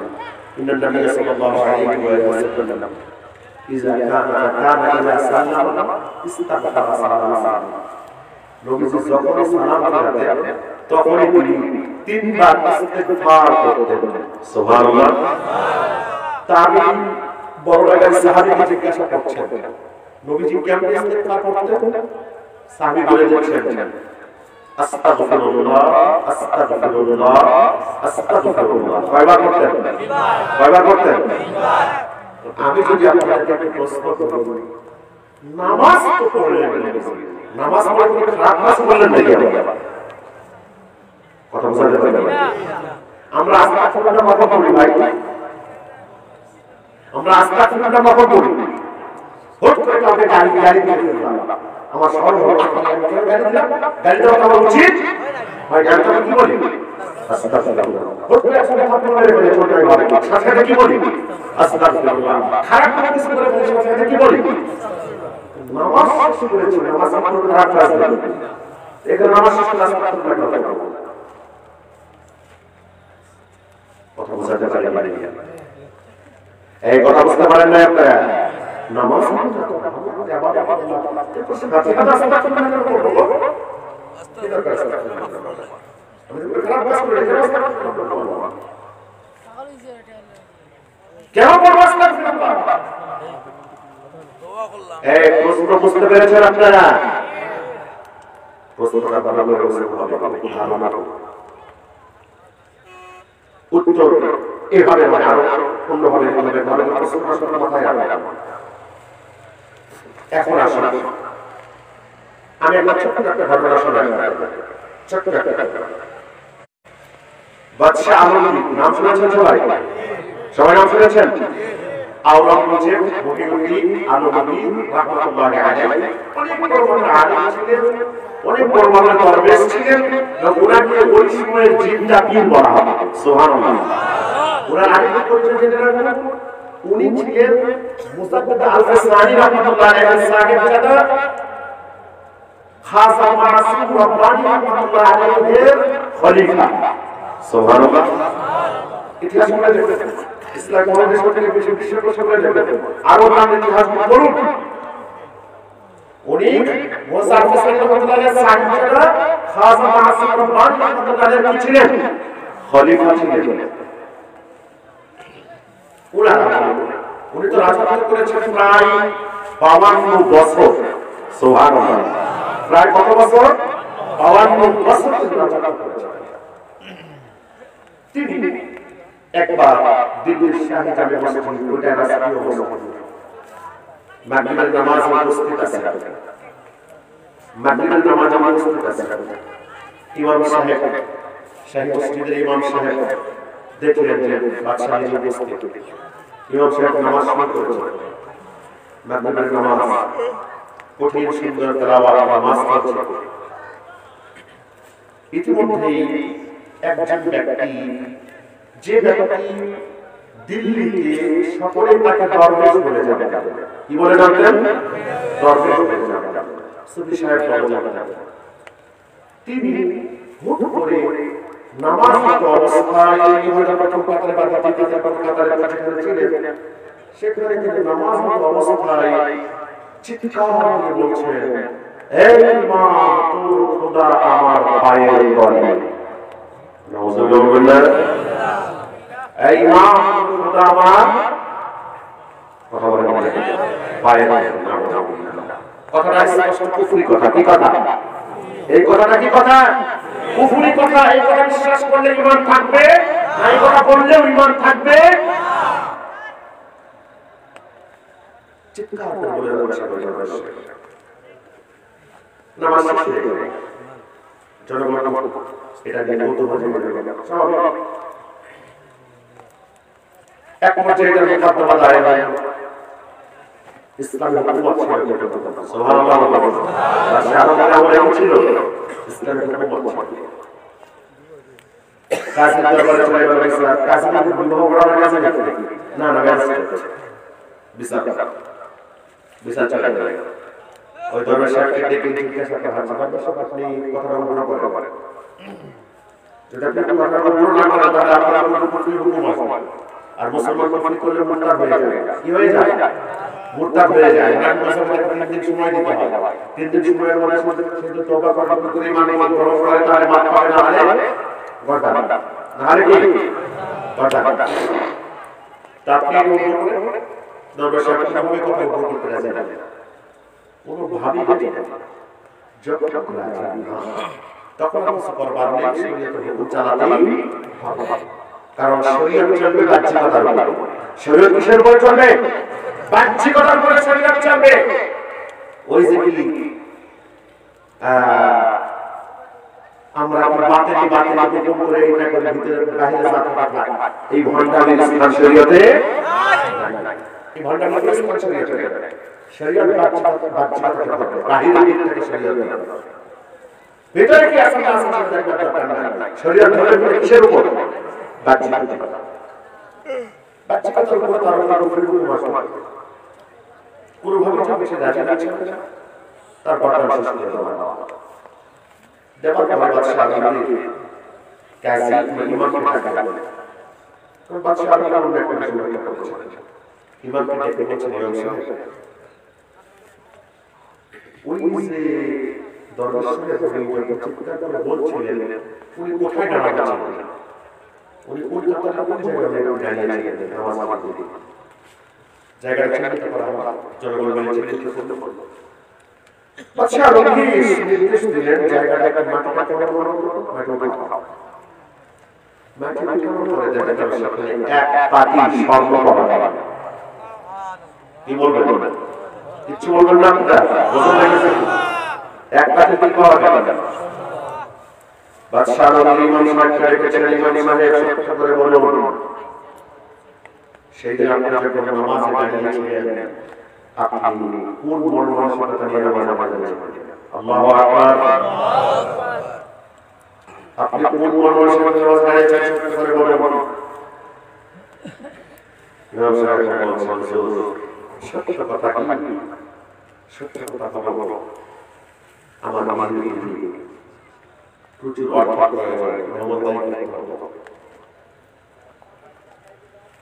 ইন্নান নবী সাল্লাল্লাহু আলাইহি ওয়া সাল্লাম ইযা কানা ইযা সাল্লাম ইস্তাগফারা সালাতান। নবীজি যখন সালাম ফিরাতেন তখনই তিনি তিনবার ইস্তিগফার করতেন। সুবহানাল্লাহ। তাবিঈন বড় একজন সাহাবীকে জিজ্ঞাসা করছেন নবীজি কেমন ইস্তিগফার করতেন? সাহাবী বলে দিচ্ছেন আস্তাগফিরুল্লাহ আস্তাগফিরুল্লাহ আস্তাগফিরুল্লাহ। কয়বার করতেন? কয়বার করতেন? আমি যদি আপনাদেরকে একটা প্রশ্ন করি, নামাজ তো পড়লেন, নামাজ পড়লে খারাপ কাজ করলেন নাকি? কথা বুঝাতে পারবেন? আমরা আস্তাগফিরুল্লাহ কখন করি ভাই? আমরা আস্তাগফিরুল্লাহ কখন করি? হুট করে কাউকে গালি দিয়ে ফেললাম, আমার সরল হলো গালি দেওয়া আমার উচিত ভাই? গালিটা কি বলি? আস্তাগফিরুল্লাহ। হুট করে আসলে আপনি মেরে ফেলে ছোট ভাই সাথে কি বলি? আস্তাগফিরুল্লাহ। খারাপ কোনো কিছু করে ফেলে সাথে কি বলি? নামাজ শেষ করেছি, নামাজ আমার খারাপ কাজ না, এখানে নামাজ শেষ করে আস্তাগফিরুল্লাহ করব। কথা বুঝাতে পারি? এই কথা বুঝতে পারেন না আপনারা? নামাজ বুঝতে পেরেছেন আপনারা? উত্তর এভাবে আরো অন্যভাবে এখন আসুন আমি একটা ছোট্ট একটা ঘটনা শোনাই। ছোট্ট একটা বাদশা আলমগীর নাম শুনেছেন সবাই? সবাই নাম শুনেছেন? আওরঙ্গজেব মহিউদ্দিন আলমগীর রাহমাতুল্লাহি আলাইহি অনেক বড় বড় আলেম ছিলেন, অনেক বড় বড় দরবেশ ছিলেন। ওনাকে ওই সময়ের জিন্দা পীর বলা হয়। সুবহানাল্লাহ। ওনার আরেকটা পরিচয় জেনে রাখবেন, উনি ছিলেন মুসাদ্দাদ আল-হাসানি রাহমাতুল্লাহি আলাইহি সাহেব দাদা খাজা মাসুদ রব্বানি রাহমাতুল্লাহি আলাইহির খলিফা। সুবহানাল্লাহ। ইতিহাস পড়ে দেখবেন, ইসলাম মহাদেশ থেকে বেশি বিশ্বের প্রশ্ন করে দেখবেন, আরো নাম ইতিহাস পড়ুন। উনি মুসাদ্দাদ আল-হাসানি রাহমাতুল্লাহি আলাইহি সাহেব দাদা খাজা মাসুদ রব্বানি রাহমাতুল্লাহি আলাইহি ছিলেন, খলিফা ছিলেন। উনি তো রাজত্ব করেছেন প্রায় 52 বছর। সুবহানাল্লাহ। প্রায় কত বছর? 52 বছর রাজত্ব করেছেন তিনি। একবার দিল্লির শাহী জামে মসজিদ, ওইটা রাষ্ট্রীয় মসজিদ, মাগরিবের নামাজ উপস্থিত আছে, মাগরিবের নামাজ উপস্থিত আছে। ইমাম সাহেব, শাহী মসজিদের ইমাম সাহেব দেখলেন যে বাদশা নিজে উপস্থিত। ইমাম সাহেব নামাজ শুরু করেছেন, মাগরিবের নামাজ, কঠিন সুন্দর তেলাওয়াত নামাজ পড়ছে। ইতিমধ্যেই একজন ব্যক্তি, যে ব্যক্তি দিল্লিতে সকলে তাকে দরবেশ বলে যাবে, কি বলে ডাকতেন? দরবেশ বলে যাবে, সুফি সাহেব বলে যাবে। তিনি হুট করে নামাজ অবস্থায় সেখানে তিনি নামাজ অবস্থায় চিৎকার করে বলছেন, এই মা তোর খোদা আমার পায়ের তলে। নাউজুবিল্লাহ। এই মা তোর খোদা আমার কথা বলে পায়ের তলে। কথাটা স্পষ্ট কুফরি কথা। কি কথা? এই কথাটা কি কথা? কুফরি কথা। এই কথা বিশ্বাস করলে ঈমান থাকবে না, এই কথা বললেও ঈমান থাকবে। চিৎকার করে বলে যাচ্ছে নামাজ শেষ হয়ে গেল। জনগণ এটা নিয়ে কৌতূহল জেগে গেল। এক পর্যায়ে এটার মোকদ্দমা দায়ের হয়। ইসলামের হুকুমত ছিল, সুবহানাল্লাহ। রাশিয়ার আমলে ছিল ইসলামের হুকুমত ছিল। কাজী দরবারে চলে গেল ইসলাম। কাজী বিবাহ করার কাছে গেছে না, না বিচার বিচার চলে গেল। ওই দরবার সাহেবকে ডেকে জিজ্ঞাসা করা হচ্ছে, আপনি কথাটা মনে করেন, যদি আপনি কথাটা মনে না করেন তাহলে আপনার উপর হুকুম আছে, আর মুসলমান কফরি করলে মুনকার হয়ে যাবে। কি হয়ে যায়? মুরতাদ হয়ে যায় না মুসলমানদের 3 দিন সময় দিতে হয় 3 দিন সময়ের মধ্যে শুধু তওবা করে ঈমান গ্রহণ করে তাহলে মাফ পাবে না হলে গর্দান না হলে কি গর্দান তারপরে দরবার সাহেব কিভাবে কথা বলতে পেরে যায় কোনো ভাবি দেখে যখন তখন আমরা করবার নেই শরীয়তের হুকুম চালাতেই হবে কারণ শরীয়ত চলবে বাহ্যিকতার উপর শরীয়ত কিসের উপর চলবে বাহ্যিকতার উপর শরীয়ত চলবে ওই যে কি আমরা বাতিল হুকুম করে এটা করে ভিতরে বাহিরে যাতে পারবে এই ভণ্ডামির স্থান শরীয়তে নাই এই ভণ্ডামির স্থান শরীয়তে নাই শরীয়ত বাহ্যিকতার উপর বাহিরে দিক থেকে শরীয়ত ভিতরে কি আছে না আছে দেখবার দরকার নাই শরীয়ত ধরে কিসের উপর বাহ্যিকতা বাহ্যিকতার উপর তার উপরে পুরোভাবে যখন সে রাজি আছে তার বর্তমান শেষ করে দেওয়া দেবার পরে বাদশাহ আলী কাজী ইমামকে ডাকা বলে বাদশাহ আলী অন্য একটা বিষয় করেছেন ইমামকে ডেকে বলছেন ওই যে দরবারের চিৎকার করে বলছিলেন উনি কোথায় দাঁড়াচ্ছেন উনি কলকাতার কোন জায়গায় দাঁড়িয়েছিলেন নামাজ পড়তে জায়গাটা চিহ্নিত করা হলো জনগণ বলে চিহ্নিত করলো বাদশাহ আলী নির্দেশ দিলেন জায়গাটা মাটিটা কেমন মাটি করে জায়গাটা সামনে এক পাটি স্বর্ণ পাওয়া কি বলবেন কিছু বলবেন না আপনারা বুঝতে পেরেছেন এক পাটি কি পাওয়া গেল বাদশাহ আলী ইমাম সাহেবকে রেখেছিলেন ইমাম সাহেব সত্য করে বলুন সেই দিন আপনি যখন নামাজে দাঁড়িয়েছিলেন আপনি কোন মানসিকতা নিয়ে নামাজে দাঁড়িয়েছিলেন আল্লাহু আকবার আপনি কোন মানসিকতা নিয়ে নামাজে দাঁড়িয়েছিলেন সত্য করে বলুন ইমাম সাহেব বলছেন সত্য কথা কি সত্য কথা বলো আমার নামাজ প্রচুর অর্থ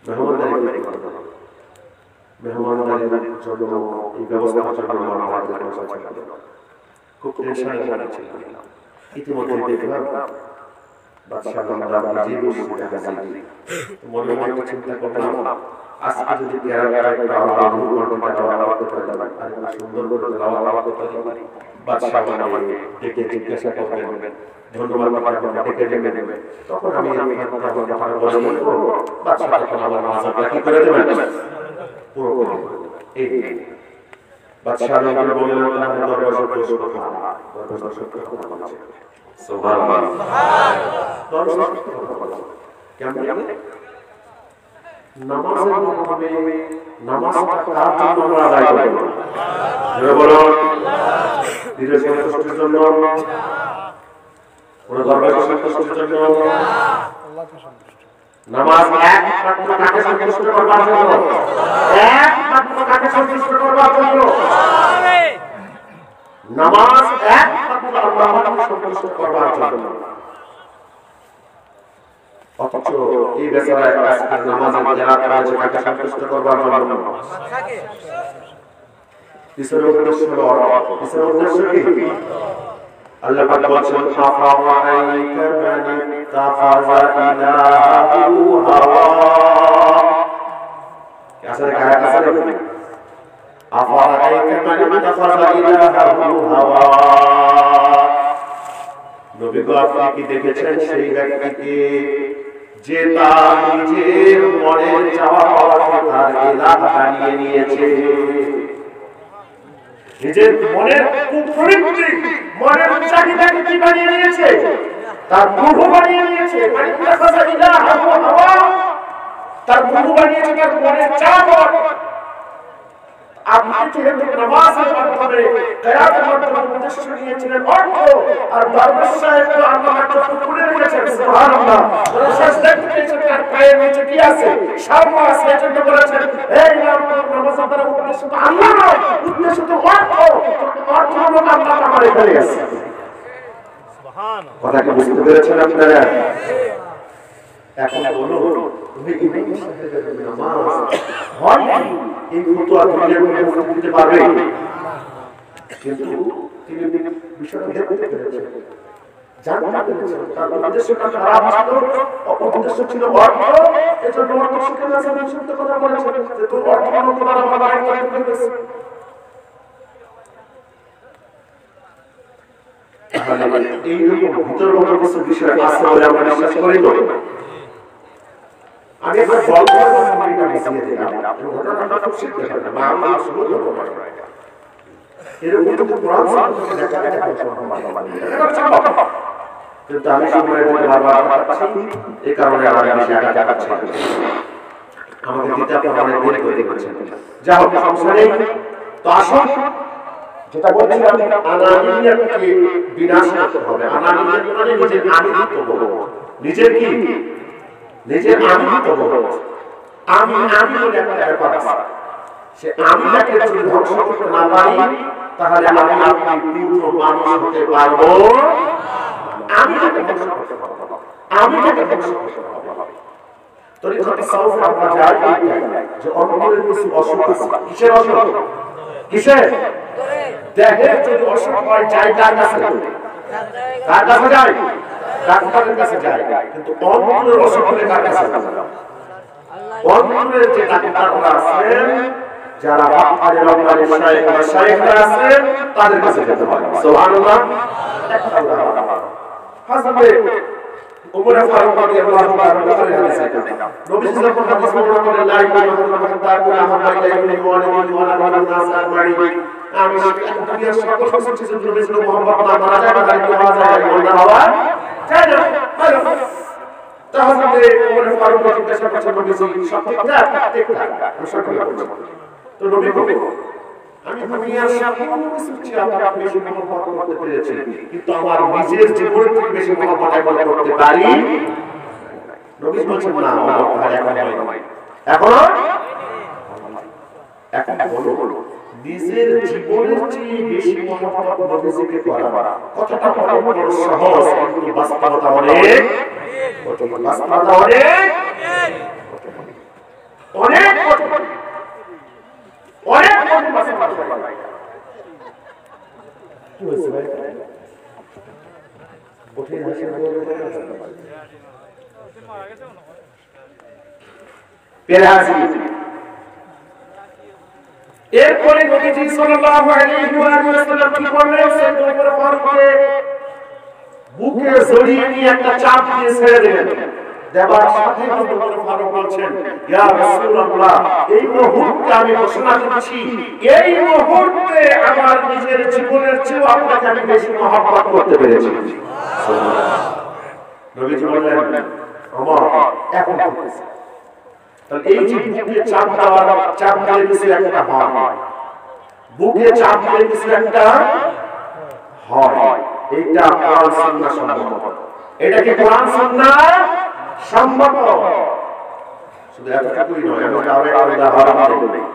মেহমানদারি মেহমানদারির জন্য এই ব্যবস্থার জন্য আমাদের খুব টেনশনে ছিল ইতিমধ্যে দেখলাম বাদশাহ আমরা যে মসজিদে হাজির মনে মনে চিন্তা করলাম আজকে যদি কেরালা একটা আলাদা ঘন্টা আলাদা করতে পারি আর সুন্দর করে আলাদা করতে পারি বাদশাহ আমাকে ডেকে জিজ্ঞাসা করবেন ধন্যবাদ আপনাকে ডেকে নেবেন তখন আমি কথা বলবো বাদশাহ তখন আমার নামাজটা কি করে দেবেন পুরো এই বাদশাহ আমাকে বললেন তাহলে দরবার সত্য কথা দরবার সত্য কথা বলছে সুবহানাল্লাহ দরবার সত্য কথা বলছে কেমন নামাজের মাধ্যমে নামাজটা কার জন্য আদায় করব জোরে বলুন নিজের সন্তুষ্টির জন্য পুরো দরবারের সন্তুষ্টির জন্য আল্লাহকে সন্তুষ্ট নামাজ একমাত্র কাকে সন্তুষ্ট করবার জন্য একমাত্র কাকে সন্তুষ্ট করবার জন্য নামাজ একমাত্র আল্লাহকে সন্তুষ্ট করবার জন্য অথচ এই বেচারা আজকে নামাজে কেরাত করেছে কাকে সন্তুষ্ট করবার জন্য কিসের উদ্দেশ্য কিসের উদ্দেশ্য কি আল্লাহ পাক বলেন আফারাআইতা মান ইত্তাখাযা ইলাহু হাওয়া আসলে কায়া কাছে আফারাআইতা মান ইত্তাখাযা ইলাহু হাওয়া নবী গো আপনি কি দেখেছেন সেই ব্যক্তিকে যে তার নিজের মনের চাওয়া পাওয়াকে তার ইলাহ বানিয়ে নিয়েছে নিজের মনের কুপ্রবৃত্তি মনের চাহিদাকে কি বানিয়ে নিয়েছে তার প্রভু বানিয়ে নিয়েছে তার প্রভু বানিয়েছে তার মনের চাওয়া আপনি যেহেতু নামাজের মাধ্যমে কিয়ামতের মাধ্যমে উদ্দেশ্য নিয়েছিলেন অর্থ আর দরবার সাহেব তো আল্লাহ একটা করে রেখেছেন সুবহানাল্লাহ সাজদা করেছেন তার পায়ের নিচে কি আছে শামা আছে এজন্য বলেছেন এই নামাজ দ্বারা উদ্দেশ্য তো আল্লাহ নয় উদ্দেশ্য তো অর্থ হলো আল্লাহ আমার এখানে আছে সুবহানাল্লাহ কথা কি বুঝতে পেরেছেন আপনারা এখন বলুন ওই ইমাম সাহেবের নামাজ হয় এই ফতোয়া দুনিয়ার মধ্যে দিতে পারবে, কিন্তু তিনি বিষয়টা দেখতে পেরেছেন, জানতে পেরেছেন তার উদ্দেশ্যটা খারাপ ছিল, উদ্দেশ্য ছিল অর্থ। এজন্য অর্থ শিখে গেছে, সত্য কথা বলেছেন যে তোর অর্থ তোমার আমার বাড়ি করে গেছে। এইরকম ভিতরগত কিছু বিষয় আছে বলে আমরা বিশ্বাস করি তো। আমি একটা গল্প মিশিয়ে দিলাম, ঘটনাটা খুব শিখতে হবে, মা আল্লাহ শুরু করবো এরকম কিন্তু কোরআন শরীফে দেখা যায় কিন্তু আমি সময় বারবার পাচ্ছি, এই কারণে আমার বেশি আগে যাচ্ছি, আমাকে দিতে আপনারা অনেক দেরি করে দিচ্ছেন। যা হোক সমস্যা নেই। তো আসুন যেটা বলছিলাম, আনানিয়াতকে বিনাশ করতে হবে। আনানিয়াত মানে নিজের আমিত্ববোধ, নিজের কি, নিজের আমিত্ববোধ। আমি বলে একটা ব্যাপার আছে, সে আমিটাকে যদি ধ্বংস করতে না পারি তাহলে আপনি পূর্ণ মানুষ হতে পারবো। আমিটাকে ধ্বংস করতে হবে, আমিটাকে ধ্বংস করতে হবে। তরিকত সাউফ আমরা যাই যে অন্তরের কিছু অসুখ আছে। কিসের অসুখ? কিসের? দেহের যদি অসুখ হয় যায় কার কাছে? কার কাছে যায়? ডাক্তারের কাছে যায়। কিন্তু অন্তরের অসুখ হলে কার কাছে? অন্তরের যে ডাক্তাররা আছেন, যারা হাফাজে রব্বানি মাশায়েখরা আছেন, তাদের কাছে যেতে হয়। সুবহানাল্লাহ। একটা উদাহরণ, হযরত উমর ফারুক রাদিয়াল্লাহু তাআলা নবী যখন হাদিস বর্ণনা করেন, লা ইলাহা ইল্লাল্লাহ তাআলা আহমাদ ইবনে ওয়ালিদ ওয়া আলা নাস আজমাইন, আমি দুনিয়ার সকল কিছু নবীর মুহাম্মদ না মারা যায়, তাহলে কি হওয়া যায়? ইমানদার হওয়া যায় না। তাহলে উমর ফারুক জিজ্ঞাসা করছেন, নবীজি সব ঠিকঠাক? ঠিকঠাক, সকলে বলছেন। তো নবী বলেন, আমি দুনিয়ার সকল কিছু আপনি বেশি মহব্বত করতে পেরেছি, কিন্তু আমার নিজের জীবনের থেকে বেশি মহব্বত করতে পারি। নবী বলছেন, না এখন বলো নিজের জীবনের চেয়ে বেশি মহব্বত নবীজিকে করা কতটা বড় সহজ, কিন্তু বাস্তবতা অনেক কঠিন। বাস্তবতা অনেক কঠিন। এরপরে নবীজি সাল্লাল্লাহু আলাইহি ওয়াসাল্লাম কি করলেন? উমর ফারুককে বুকে জড়িয়ে নিয়ে একটা চাপ দিয়ে ছেড়ে দিলেন। দেবার সাথে উমর ফারুক বলছেন, ইয়া রাসূলুল্লাহ, এই মুহূর্তে আমি ঘোষণা করছি, এই মুহূর্তে আমার নিজের জীবনের চেয়ে আপনাকে আমি বেশি মহব্বত করতে পেরেছি। সুবহানাল্লাহ। নবীজি বললেন, ওমর এখন করতেছে। তাহলে এই যে বুকে চাপ দেওয়ার, চাপ দিলে কিছু একটা হয়, বুকে চাপ দিলে কিছু একটা হয়, এইটা কোরআন সুন্নাহ সম্মত। এটা কি কোরআন সুন্নাহ সম্মত? শুধু এতটুকুই নয়, আমি আরো একটা উদাহরণ দেব,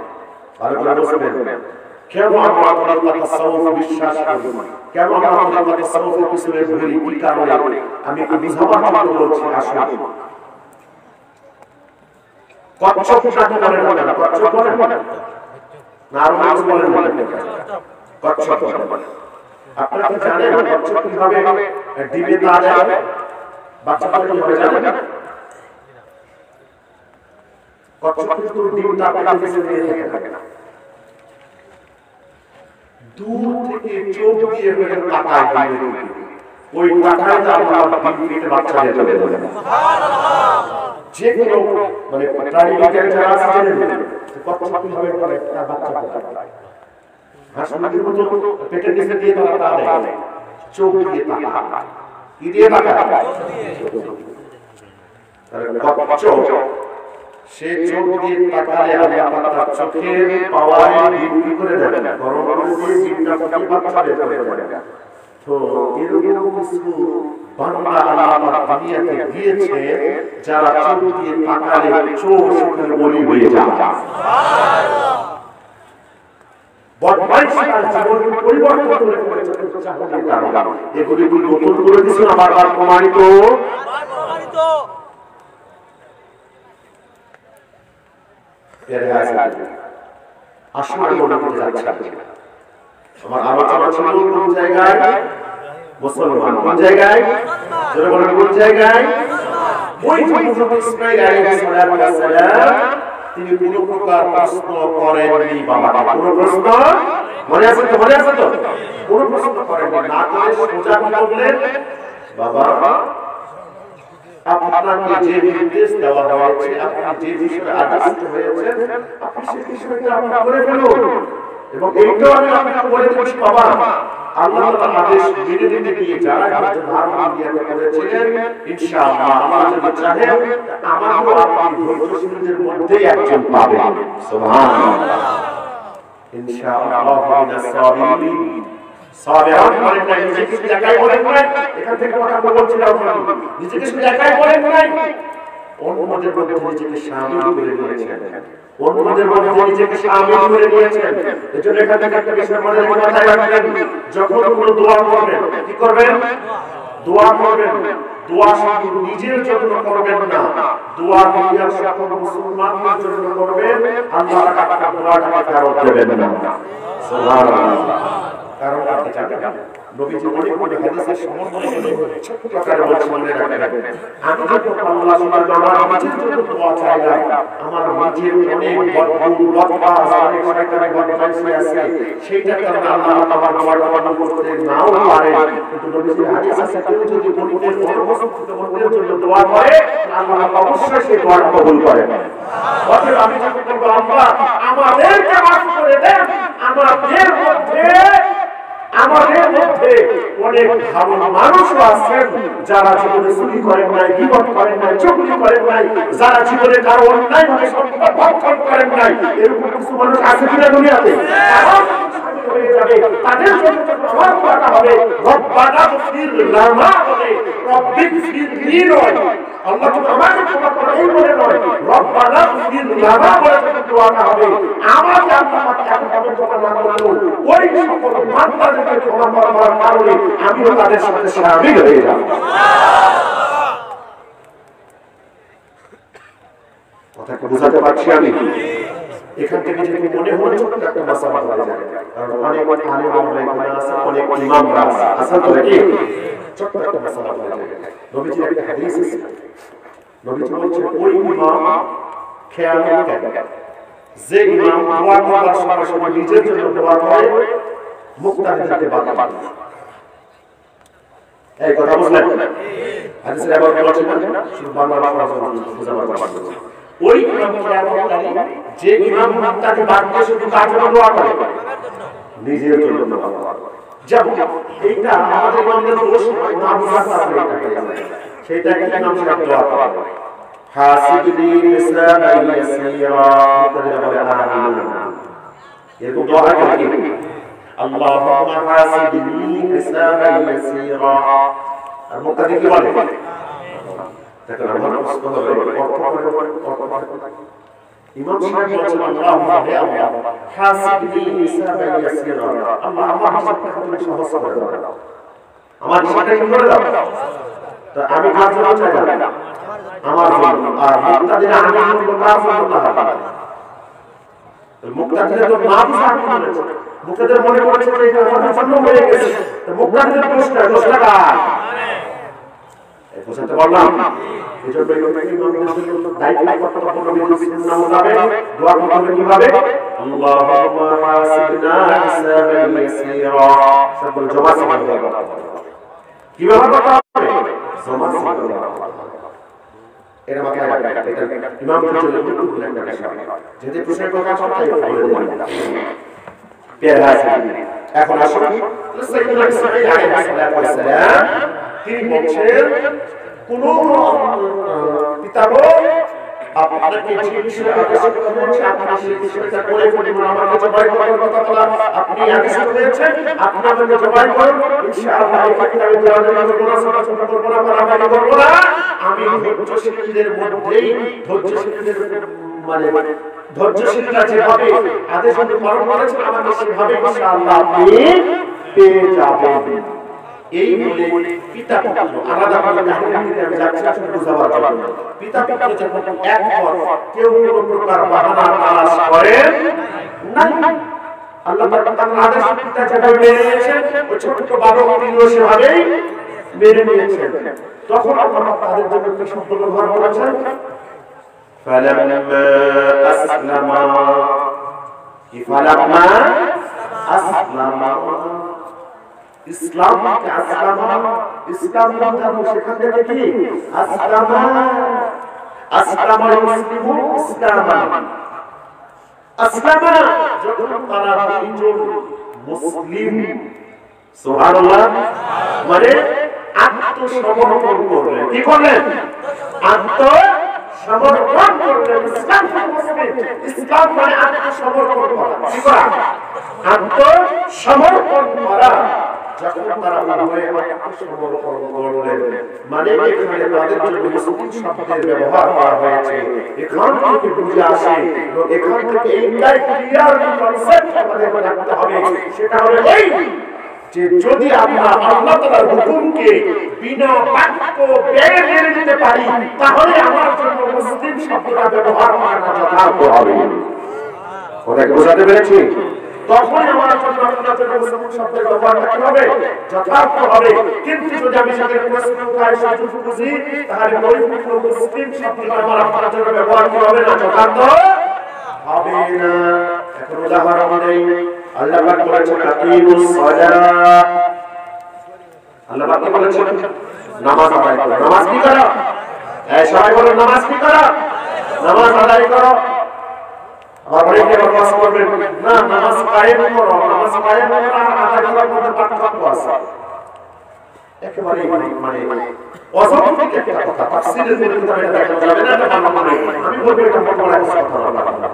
ভালো করে বুঝবেন। কেন আমরা আল্লাহ তাসাউফ বিশ্বাস করি, কেন আমরা আল্লাহ তাসাউফের পিছনে ঘুরি, কি কারণে আমি একটু বুঝাবার জন্য বলছি। আসুন, কচ্ছপ কাকে বলে না? কচ্ছপ বলে না, আর মাছ বলে না, কচ্ছপ বলে। আপনারা কি জানেন কচ্ছপ কিভাবে ডিমে তা দেয়? বাচ্চাটা কিভাবে জানেন? কচ্ছপ কিন্তু ডিমটা আপনার কাছে নিয়ে থাকে না, দূর থেকে চোখ দিয়ে হয়ে তাকায় দিবে, ওই তাকায় তার ডিম পেটে বাচ্চা দিয়ে চলে যাবে। সুবহানাল্লাহ। যে কোনো মানে প্রাণী বিজ্ঞান যারা আছে জানেন কচ্ছপ কিভাবে করে একটা বাচ্চা পায়। হাঁস মুরগির মতো পেটের নিচে দিয়ে তারা তা দেয়, চোখ দিয়ে তাকায়। কি দিয়ে তাকায়? কচ্ছপ সে চোখ দিয়ে তাকালে আল্লাহ তার চোখের পাওয়ারে ডিম করে দেন, গরম করে দিয়ে ডিমটা ফুটিয়ে বাচ্চা বের করে দেন। তো এরকম কিছু বান্দা আল্লাহ দুনিয়াতে দিয়েছে, যারা চোখ দিয়ে তাকালে চোখ সেখানে বলি হয়ে যায়। সুবহানাল্লাহ। বদমাইশরা জীবন পরিবর্তন করে এগুলি নতুন করে দিয়েছেন, আবার প্রমাণিত। আসলে মনে করতে যাচ্ছে আমার আলোচনা ছিল কোন জায়গায়? মুসলমান কোন জায়গায়? যারা বলেন কোন জায়গায়? ওই মুহাম্মদ ইসমাঈল আলাইহিস সালাম তিনি কোনো প্রকার প্রশ্ন করেননি বাবা। কোনো প্রশ্ন মনে আছে তো? মনে আছে তো? কোনো প্রশ্ন করেননি, না করে সোজা বললেন, বাবা আপনাকে যে নির্দেশ দেওয়া হয়েছে, আপনি যে বিষয়ে আদেশিত হয়েছেন, আপনি সেই বিষয়টা আপনি করে ফেলুন। এবং এইটাও আমি আপনাকে বলে দিচ্ছি বাবা, আল্লাহ তাআলা আদেশ মেনে নিতে গিয়ে যারা ধারণা দিয়ে করেছিলেন, ইনশাআল্লাহ আল্লাহ যদি চাহেন আমাকেও আপনি ধৈর্যশীলদের মধ্যেই একজন পাবেন। সুবহানাল্লাহ। ইনশাআল্লাহ মিনাস সাবিরিন। সাবিরান বলেন না, নিজেকে শুধু একাই বলেন না, এখান থেকে কথা বলছিলাম, নিজেকে শুধু একাই বলেন না, অন্যদের মধ্যে নিজেকে শামিল করে নিয়েছেন, অন্যদের মধ্যে নিজেকে শামিল করে নিয়েছেন। এজন্য এখান থেকে একটা বিষয় মনে মাথায় রাখবেন, যখন কোনো দোয়া করবেন কি করবেন? দোয়া করবেন, দোয়া শুধু নিজের জন্য করবেন না, দোয়া দুনিয়ার সকল মুসলমানদের জন্য করবেন। আল্লাহ আপনার দোয়াটাকে ফেরত দেবেন না। সুবহানাল্লাহ। কারণ আপনি জানেন নবীজি অনেক হাদিসের সমন্বয় করে ছোট আকারে বলছেন, মনে রাখবেন, আমি যখন আল্লাহ সুবহানাহু ওয়া তাআলার জন্য দোয়া চাইলাম, আমার নিজের অনেক বদগুণ বদবাস অনেক শয়তানের বদমাইশি আছে, সেইটা কারণে আল্লাহ আমার দোয়াটা কবুল করতে নাও পারে। কিন্তু নবীজির হাদিস আছে, কেউ যদি মনের অনুপস্থিত মনের জন্য দোয়া করে, আল্লাহ অবশ্যই সেই দোয়া কবুল করেন। অতএব আমি যখন বলবো আল্লাহ আমাদেরকে মাফ করে দেন, আমাদের মধ্যে অনেক ভালো মানুষ আছেন যারা জীবনে চুরি করেন নাই, গীবত করেন নাই, চুগলি করেন নাই, যারা জীবনে কারো অন্যায় ভাবে সম্পদ ভক্ষণ করেন নাই, এরকম কিছু মানুষ আছে কিনা দুনিয়াতে? তাদের জন্য আমার কথা হবে রব্বানা ফির লানা বলে, রব্বিক ফির লি নয়, আল্লাহ তুমি আমাকে ক্ষমা করো এই বলে নয়, রব্বানা ফির লানা বলে দোয়াটা হবে। আমাকে আল্লাহ এখন পর্যন্ত ক্ষমা করলো, ওই সকল বান্দাদেরকে ক্ষমা করার কারণে আমিও তাদের সাথে শামিল হয়ে যাব। কথা কি বুঝাতে পারছি আমি? এখান থেকে যদি মনে হয় ছোট্ট একটা মাসালা বলা যায়, কারণ অনেক আলেম ওলামা আছে, অনেক ইমামরা আছে, আসল তো কি ছোট্ট একটা মাসালা বলা যায়। নবীজির একটা হাদিস আছে, নবীজি বলেছেন ওই ইমাম খেয়াল রাখেন যে ইমাম দোয়া করার সময় নিজের জন্য দোয়া করে, মুক্তাদিরকে বাদ দেন। এই কথা বুঝলেন? হাদিসের আবার বলেছেন না, শুধু বাংলা ভাষা বুঝাবার পারবেন। ওই ইমাম খেয়ালকারী যে ইমাম মুক্তাদি বাদ দিয়ে শুধু কার জন্য দোয়া করে? নিজের জন্য দোয়া করে। যেমন এইটা আমাদের মধ্যে দোষ না বুঝার কারণে সেটা কি ইমাম সাহেব দোয়া করে, হাসিবনি হিসাবান ইয়াসীরা, মুক্তাদিরা বলে আমিন। এরকম দোয়া করে কি? আল্লাহুম্মা হাসিবনি হিসাবান ইয়াসীরা, আর মুক্তাদি কি বলে? দেখেন আমার প্রশ্ন হলো ইমাম সাহেব বলেছেন আল্লাহুম্মা হে আল্লাহ হাসিবনি হিসাবান ইয়াসীরা, আল্লাহ আমার হিসাবটা তুমি সহজ করে দাও, আমার হিসাবটা কি করে দাও। তো আমি কার জন্য চাইলাম? আমার জন্য। আর মুক্তাদিরা আমিন বলল কার জন্য? মুক্তাদিরা তো না বুঝে আমিন বলেছে, মুক্তাদিরা মনে করেছে যে এটা আমার জন্য হয়ে গেছে, তো মুক্তাদিরা দোষটা কার? বুঝতে পারলাম? এজন্য ইমামদের জন্য দায়িত্ব কর্তব্য নবীর সুন্নাহ মোতাবেক দোয়া করতে হবে কিভাবে? আল্লাহুম্মা হাসিবনা হিসাবান ইয়াসীরা, সকল জমা সমান হবে। কিভাবে করতে হবে? জমা সমান হবে। এর মাথায় রাখবেন, এটা ইমামদের জন্য গুরুত্বপূর্ণ একটা বিষয়। যদি প্রশ্নের প্রকাশ হয় তাই বলে দিলাম। প্রিয় হাজিরিন, এখন আসুন সাইয়্যিদুনা ইসমাঈল আলাইহিস সালাম তিনি বলছেন কোন পিতাগো আপনাকে যে বিষয়ে আদেশ করা হয়েছে আপনি সেই বিষয়টা করে ফেলুন, আমাকে জবাই করার কথা বলা আপনি আদেশ করেছেন, আপনি আমাকে জবাই করুন, ইনশাআল্লাহ এই কিতাবে দেওয়া যাবে কোন সরাসরি করব না, মারামারি করব না, আমি ধৈর্যশীলদের মধ্যেই ধৈর্যশীলদের মানে ধৈর্যশীলরা যেভাবে আদেশ পালন করেছেন আমাকে সেভাবে ইনশাআল্লাহ আপনি পেয়ে যাবেন। এই বলে পিতা পুত্র আলাদা আলাদা কাহিনীতে আমি যাচ্ছি আসলে বোঝাবার জন্য। পিতা পুত্র যখন একমত, কেউ কোনো প্রকার বাহানা তালাশ করেন না। আল্লাহ তাআলার আদেশ পিতা যেভাবে মেনে নিয়েছেন, ওই ছোট বালকটিও সেভাবেই মেনে নিয়েছেন। তখন আল্লাহ তাদের জন্য কি শব্দ ব্যবহার করেছেন? ফালাম্মা আসলামা, কি ফালাম্মা আসলামা, ইসলাম কে আসলামা, ইসলাম ধর্ম সেখান থেকে কি আসলামা, আসলামা মুসলিমু ইসলামান, আসলামা যখন তারা দুইজন মুসলিম, সুবহানাল্লাহ, মানে আত্মসমর্পণ করলেন। কি করলেন? আত্মসমর্পণ করলেন। ইসলাম ইসলাম মানে আত্মসমর্পণ করা। কি করা? আত্মসমর্পণ করা। যখন তারা উভয়ে আত্মসমর্পণ করলেন, মানে এখানে তাদের জন্য মুসলিম শব্দের ব্যবহার করা হয়েছে। এখান থেকে বুঝে আসে, এখান থেকে এইটাই ক্লিয়ার কনসেপ্ট আমাদের রাখতে হবে, সেটা হলো এই যে যদি আমরা আল্লাহ তাআলার হুকুমকে বিনা বাক্য ব্যয়ে মেনে নিতে পারি, তাহলে আমার জন্য মুসলিম শব্দটা ব্যবহার করা যথার্থ হবে। কথাকে বোঝাতে পেরেছি? তখন আমার জন্য আপনার জন্য মুসলিম শব্দের ব্যবহারটা কি হবে? যথার্থ হবে। কিন্তু যদি আমি সেখানে প্রশ্ন উঠাই, সুযোগ বুঝি, তাহলে পরিপূর্ণ মুসলিম শব্দটা আমার আপনার জন্য ব্যবহার কি হবে না? যথার্থ হবে না। এখন উদাহরণ দেই। আল্লাহ পাক বলেছেন আকিমুস সালাহ, আল্লাহ পাক বলেছেন নামাজ আদায় করো। নামাজ কি করো? এই সবাই বলো নামাজ কি করো? নামাজ আদায় করো। আর অনেকে নামাজ পড়বেন না, নামাজ কায়েম করো। নামাজ কায়েম করা আর আদায় করার মধ্যে পার্থক্য আছে। একেবারে মানে অযৌক্তিক একটা কথা, তাফসীরের মধ্যে এটা দেখা যাবে না, এটা ভালো নয়। আমি বলবো এটা বড় একটা কথা না,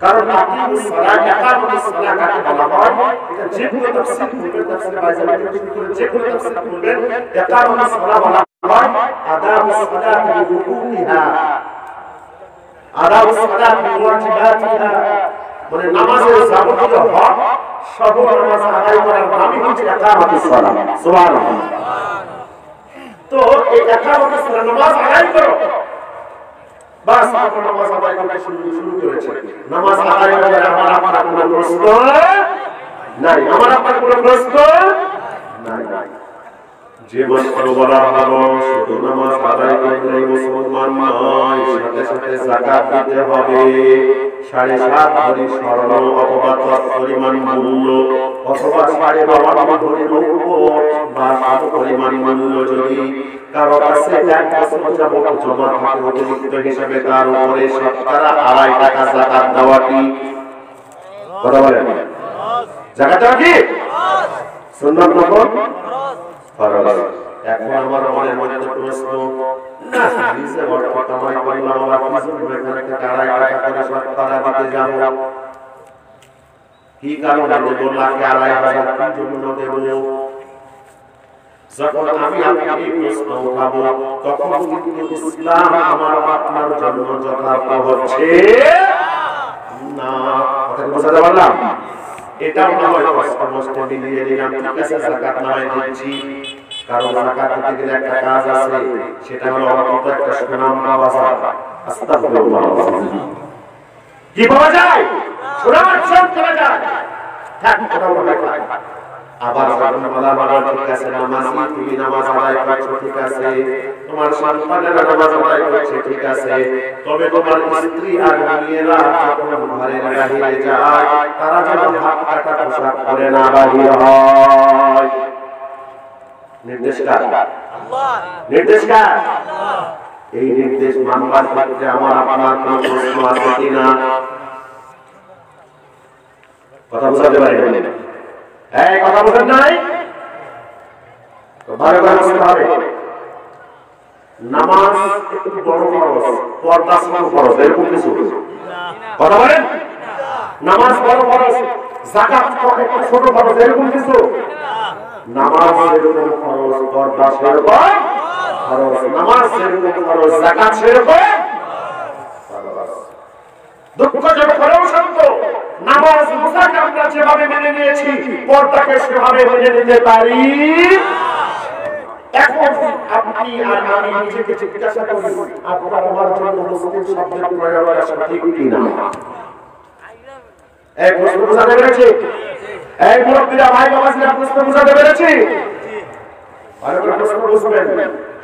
কারণ আকিমুস সালাহ, ইকামুস সালাহ কাকে বলা হয়? এটা যে কোনো তাফসীর করবেন, তাফসীর বাইজালি থেকে শুরু করে যে কোনো তাফসীর করবেন, ইকামুস সালাহ বলা হয় আদাউস সালাহ বিহুকুকিহা, আদাউস সালাহ বিওয়াজিবাতিহা, মানে নামাজের যাবতীয় হক সহ নামাজ আদায় করার নামই হচ্ছে ইকামুস সালাহ। সুবহানাল্লাহ। তো এই ইকামুস সালাহ, নামাজ আদায় করো, বাস আপনার নামাজ আদায় করতে শুরু করেছে। নামাজ আদায় করে আমার আপনার কোনো প্রশ্ন নাই, আমার আপনার কোনো প্রশ্ন নাই। যে মাত্র বলা হলো শুধু নামাজ আদায় করলেই মুসলমান নয়, সাথে সাথে যাকাত দিতে হবে। 7.5 ভরি স্বর্ণ অথবা তৎপরিমাণ মূল্য, অথবা 52 ভরি রৌপ্য বা তার পরিমাণ মূল্য যদি কারো কাছে 1 বছর যাবত জমা থাকে, অতিরিক্ত হিসেবে তার উপরে শতকরা 2.5 টাকা যাকাত দেওয়াটি, কথা বলেন, যাকাত দেওয়া কি সুন্নাত না ফরজ? এখন আমার মনের মধ্যে প্রশ্ন, না নিজে বড় কামাই করলাম, আমার কিছু বেকার থেকে 2.5 টাকা করে শতকরা দিতে যাব, কি কারণে দেব? লাখে 2.5 জন্য দেব? যখন আমি আপনাকে প্রশ্ন উঠাবো, তখন কিন্তু ইসলাম আমার আপনার জন্য যথার্থ হচ্ছে না। কথা বুঝাতে পারলাম? এটাও না হয় সমস্ত মিলিয়ে দিলাম, ঠিক আছে যাকাত না হয় দিচ্ছি, কারণ যাকাত দিতে গেলে একটা কাজ আছে, সেটা হলো অন্তত একটা সুনাম পাওয়া যায়। আস্তাগফিরুল্লাহ। কি পাওয়া যায়? সুনাম পাওয়া যায়। হ্যাঁ, কথা বলা হয়। আবার যখন বলা হয় ঠিক আছে নামাজি, তুমি নামাজ আদায় করছো, ঠিক আছে, তোমার সন্তানেরা নামাজ আদায় করছে, ঠিক আছে, তবে তোমার স্ত্রী আর মেয়েরা যখন ঘরের বাহিরে যায়, তারা যেন হাত কাটা পোশাক পরে না বাহির হয়। নির্দেশ কার? আল্লাহ। নির্দেশ কার? আল্লাহ। এই নির্দেশ মানবার ক্ষেত্রে আমার আপনার কোনো প্রশ্ন আছে কিনা? কথা বুঝাতে পারি না? এই কথা বুঝেন নাই? ভালো করে বুঝতে হবে। নামাজ একটু বড় ফরজ, পর্দা সমান ফরজ, এরকম কিছু কথা বলেন? নামাজ বড় ফরজ, যাকাত একটু ছোট ফরজ, এরকম কিছু? নামাজ যেরকম ফরজ, পর্দা সেরকম ফরজ। নামাজ যেরকম ফরজ, যাকাত সেরকম ফরজ। দুঃখজনক হলেও সত্য, নামাজ রোজাকে আমরা যেভাবে মেনে নিয়ে নিয়েছি, পর্দাকে সেভাবে মেনে নিতে পারি। এখন আপনি আর আমি নিজেকে জিজ্ঞাসা করি, আপনার আমার জন্য মুসলিম শব্দের প্রয়োগ করা সঠিক কিনা? এক প্রশ্ন বুঝাতে পেরেছি? এক মুরব্বীরা ভাই বাবাজিরা প্রশ্ন বুঝাতে পেরেছি? ভালো করে প্রশ্ন বুঝবেন।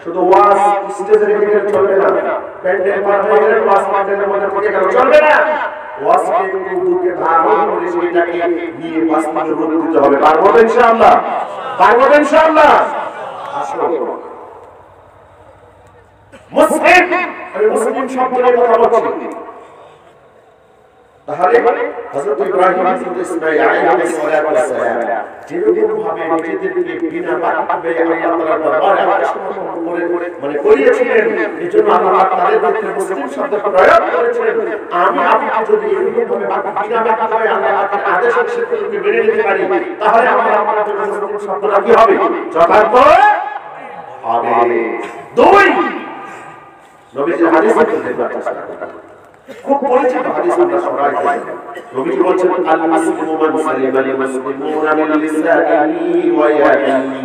শুধু ওয়াজ স্টেজে রেখে গেলে চলবে না, প্যান্ডেল পার হয়ে গেলে ওয়াজ প্যান্ডেলের মধ্যে ঢুকে গেলে চলবে না। ওয়াজকে একটু বুকে ধারণ করে সেটাকে নিয়ে বাস্তবে রূপ দিতে হবে। পারবো তো ইনশাআল্লাহ? পারবো তো ইনশাআল্লাহ? আসুন, মুসলিম, আমি মুসলিম শব্দের কথা বলছি। তাহলে হযরত ইব্রাহিম হযরত ইসমাঈল আলাইহিস সালাতু ওয়াস সালাম যেরকম ভাবে নিজেদেরকে বিনা বাক্যে আল্লাহ তাআলার দরবারে সমর্পণ করে মানে করিয়েছিলেন, এজন্য আল্লাহ তাদের ক্ষেত্রে মুসলিম শব্দ প্রয়োগ করেছেন। আমি আপনি যদি এরকম ভাবে বিনা বাক্যে আল্লাহর আদেশের সাথে মেনে নিতে পারি, তাহলে আমরা আমাদের মুসলিম শব্দটা কি হবে? যথার্থ হবে। দুই, নবীজির হাদিস থেকে দেখতে খুব পরিচিত হাদিস, আমরা সবাই জানি। নবীজি বলেছেন, আল মুসলিমু মান সালিমাল মুসলিমুনা মিন লিসানিহি ওয়া ইয়াদিহি।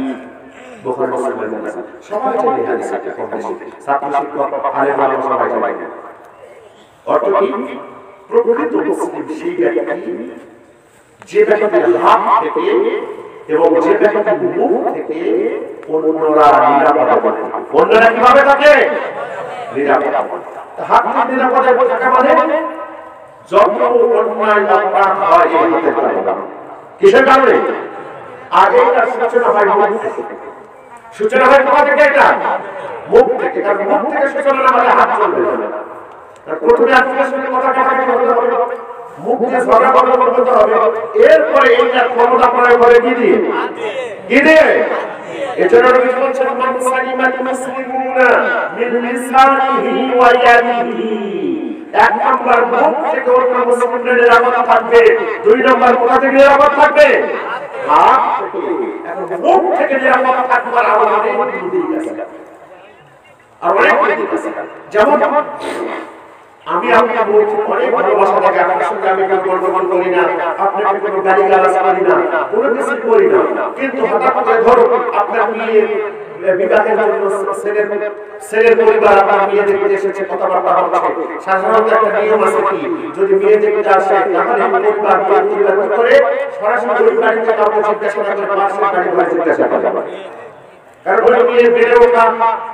বুখারী মুসলিমের হাদিস, সবাই জানে হাদিসটা। কম বেশি ছাত্র শিক্ষক আলেম ওলামা সবাই জানে। অর্থ কি? প্রকৃত মুসলিম সেই ব্যক্তি যে ব্যক্তির হাত থেকে এবং যে ব্যক্তির মুখ থেকে অন্যরা নিরাপদে থাকে। অন্যরা কিভাবে থাকে? নিরাপদে। হাত থেকে নিরাপদে থাকা মানে যত অন্যায় অপরাধ হয় এই হাতের কারণে। কিসের কারণে? আগে এটা সূচনা হয় মুখ থেকে। সূচনা হয় কোথা থেকে? এটা মুখ থেকে। কারণ মুখ থেকে সূচনা না হলে হাত চলবে না। প্রথমে আপনার সঙ্গে কথা বলতে হবে, মুখ দিয়ে ঝগড়া বলতে হবে, এরপরে এইটার ক্ষমতা প্রয়োগ করে কি দিয়ে? কি দিয়ে? এজন্য নবী বলেছেন, মান সালিমাল মুসলিমুনা মিন লিসানিহি ওয়া ইয়াদিহি। এক নাম্বার মুখ থেকে অন্য মুসলিমদের নিরাপদ থাকবে। দুই নাম্বার কোথা থেকে নিরাপদ থাকবে? হাত থেকে। এখন মুখ থেকে নিরাপদ থাকবার আমাদের অনেক দিক আছে। আর অনেক দিক আছে। যেমন আমি আপনাকে বলছি, অনেক ভালোবাসা থাকে, আপনার সঙ্গে আমি কোনো গন্ডগোল করি না, আপনাকে কোনো গালিগালাজ করি না, কোনো কিছু করি না। কিন্তু হঠাৎ করে ধরো আপনার মেয়ের বিবাহের জন্য ছেলের পরিবার আপনার মেয়ে দেখতে এসেছে, কথাবার্তা হচ্ছে। সাধারণত একটা নিয়ম আছে কি, যদি মেয়ে দেখতে আসে তাহলে পরিবার কি করে? সরাসরি ওই বাড়িতে কাউকে জিজ্ঞাসা করে, পাশের বাড়ি ঘরে জিজ্ঞাসা করে। কারণ ওই মেয়ের বেড়ে ওঠা,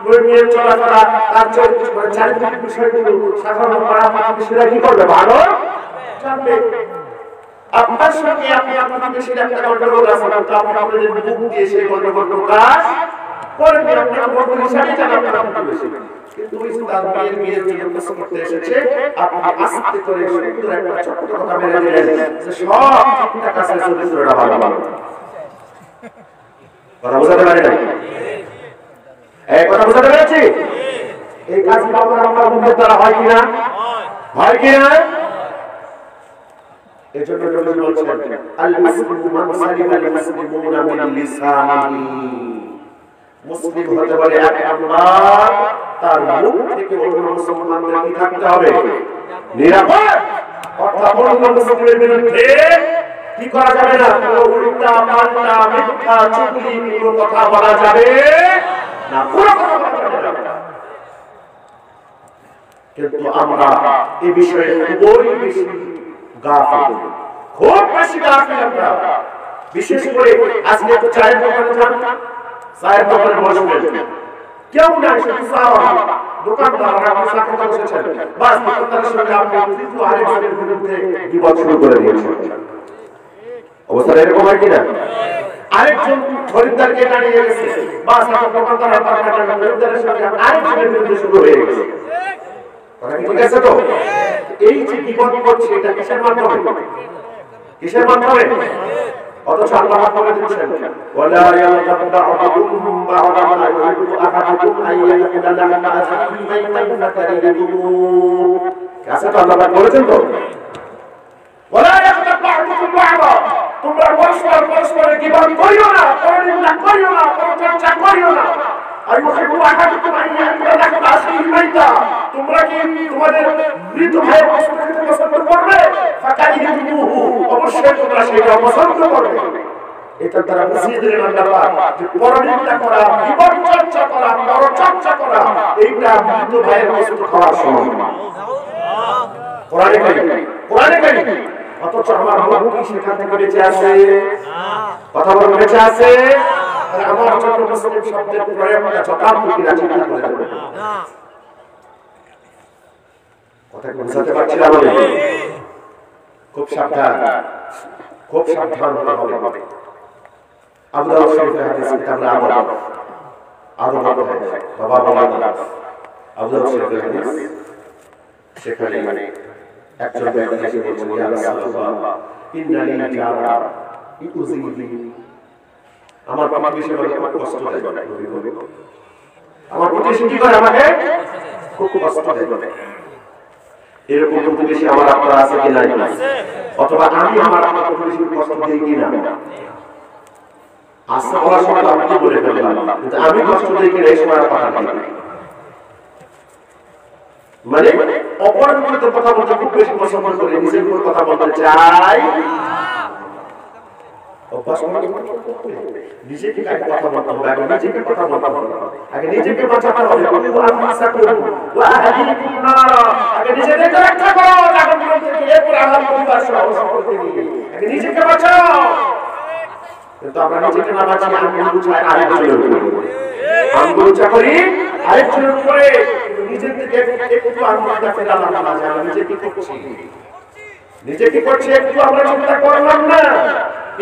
ওই মেয়ের চলাফেরা, তার চারিত্রিক বিষয়গুলো সাধারণ পাড়া-প্রতিবেশীরা কি করবে? ভালো জানবে। আপনার সঙ্গে আপনার প্রতিবেশীর একটা গন্ডগোল আছে, কিন্তু আপনি আপনাদের মুখ দিয়ে সেই গন্ডগোল প্রকাশ করবেন। আপনার গন্ডগোল হিসাবে জানেন আপনার প্রতিবেশী, কিন্তু ওই তার মেয়ের জন্য কিছু করতে এসেছে, আপনি আস্তে করে সুন্দর একটা ছোট্ট কথা মেরে দিলেন যে সব ঠিকঠাক আছে, চরিত্রটা ভালো। কথা বোঝাতে পারি না? এই কথা বোঝাতে পেরেছি? এই কাজ আমার মুখের দ্বারা হয় কিনা? হয় কিনা? এজন্য নবী বলেছেন, আল মুসলিমু মান সালিমাল মুসলিমুনা মিন লিসানিহি। মুসলিম হতে পারে এক নাম্বার তার মুখ থেকে অন্য মুসলমানদের কি থাকতে হবে? নিরাপদ। অর্থাৎ অন্য মুসলিমের বিরুদ্ধে কি করা যাবে না? কোনো উল্টা পাল্টা মিথ্যা চুগলি কোনো কথা বলা যাবে না, কোনো কথা বলা যাবে না। কিন্তু আমরা এই বিষয়ে খুবই বেশি গাফিল, খুব বেশি গাফিল আমরা। বিশেষ করে আজকে একটু চায়ের দোকানে যান, চায়ের দোকানে বসবেন, কেউ নাই, শুধু চা দোকানদাররা চা খেতে বসেছেন, বাস দোকানদারের সঙ্গে আপনি তৃতীয় আরেকজনের বিরুদ্ধে বিবাদ শুরু করে দিয়েছেন। অবস্থা এরকম হয় কিনা? আরেকজন খরিদ্দারকে দাঁড়িয়ে গেছে, বাস দোকানদার খরিদ্দারের সঙ্গে আরেকজনের বিরুদ্ধে শুরু হয়ে গেছে। ঠিক আছে তো? এই যে বিপদ করছে এটা কিসের মাধ্যমে? কিসের মাধ্যমে? অথচ আল্লাহ বলে দিচ্ছেন, ওয়ালা ইয়াতাবাউকুম বা'দা মা ইউহিব্বু আহাদুকুম আইয়াকুলা লাকা আযাবুন বাইতান ফাতারিদুন। আছে তো? আল্লাহ বলেছেন তো, ওয়ালা ইয়াতাবাউকুম বা'দা, তোমরা পরস্পরের গীবত করিও না, পরনিন্দা করিও না, পরচর্চা করিও না। আইয়ুহিব্বু আহাদুকুম আইয়াকুলা লাকা আযাবুন বাইতান, তোমরা কি তোমাদের মৃত ভাইয়ের বস্তু খেতে পছন্দ করবে ফাকারিহুহু অবশ্যই তোমরা সেটা পছন্দ করবে এটা দ্বারা বুঝিয়ে দিলেন আল্লাহ যে পরনিন্দা করা বিপদ চর্চা করা পরচর্চা করা এইটা মৃত ভাইয়ের বস্তু খাওয়ার সমান কোরআনে কারীম অথচ আমার মুখ কি সেখান থেকে বেঁচে আছে কথা বলে বেঁচে আছে আর আমার যত মুসলিম শব্দের প্রয়োগটা যথার্থই রাজিত করে দেবে কথা বুঝাতে পারছিলাম আমি খুব সাবধান হতে হবে আবু দাউদ শরীফের হাদিস কিতাব আদব বাবা বলা আবু দাউদ শরীফের হাদিস সেখানে একজন ব্যক্তি এসে বলছেন ইয়া রাসূলুল্লাহ ইন্নালি জারা ইউযিনি আমার প্রতিবেশী আমাকে খুব কষ্ট দেয় আমার প্রতিবেশী কি করে আমাকে খুব কষ্ট দেয় এরকম প্রতিবেশী আমার আপনার আছে কি নাই অথবা আমি আমার আপনার প্রতিবেশীকে কষ্ট দেই কি না আশা করার সময় আপনি বলে ফেললাম কিন্তু আমি কষ্ট দেই কি না এই সময় কথা নাই মানে অপরের বিরুদ্ধে কথা বলতে খুব বেশি পছন্দ করে নিজের উপর কথা বলতে চাই অভ্যাস নিজেকে কথা বলতে হবে আগে নিজেকে কথা বলতে হবে আগে নিজেকে বাঁচাতে হবে আগে নিজেকে রক্ষা করো এরপর আমার পরিবার আগে নিজেকে বাঁচাও কিন্তু আমরা নিজেকে না বাঁচিয়ে আঙ্গুল চাই আরেকজনের করি আরেকজনের উপরে নিজেকে একটু আঙ্গুলটা ফেরালাম না যে আমরা নিজে কি করছি একটু আমরা চিন্তা করলাম না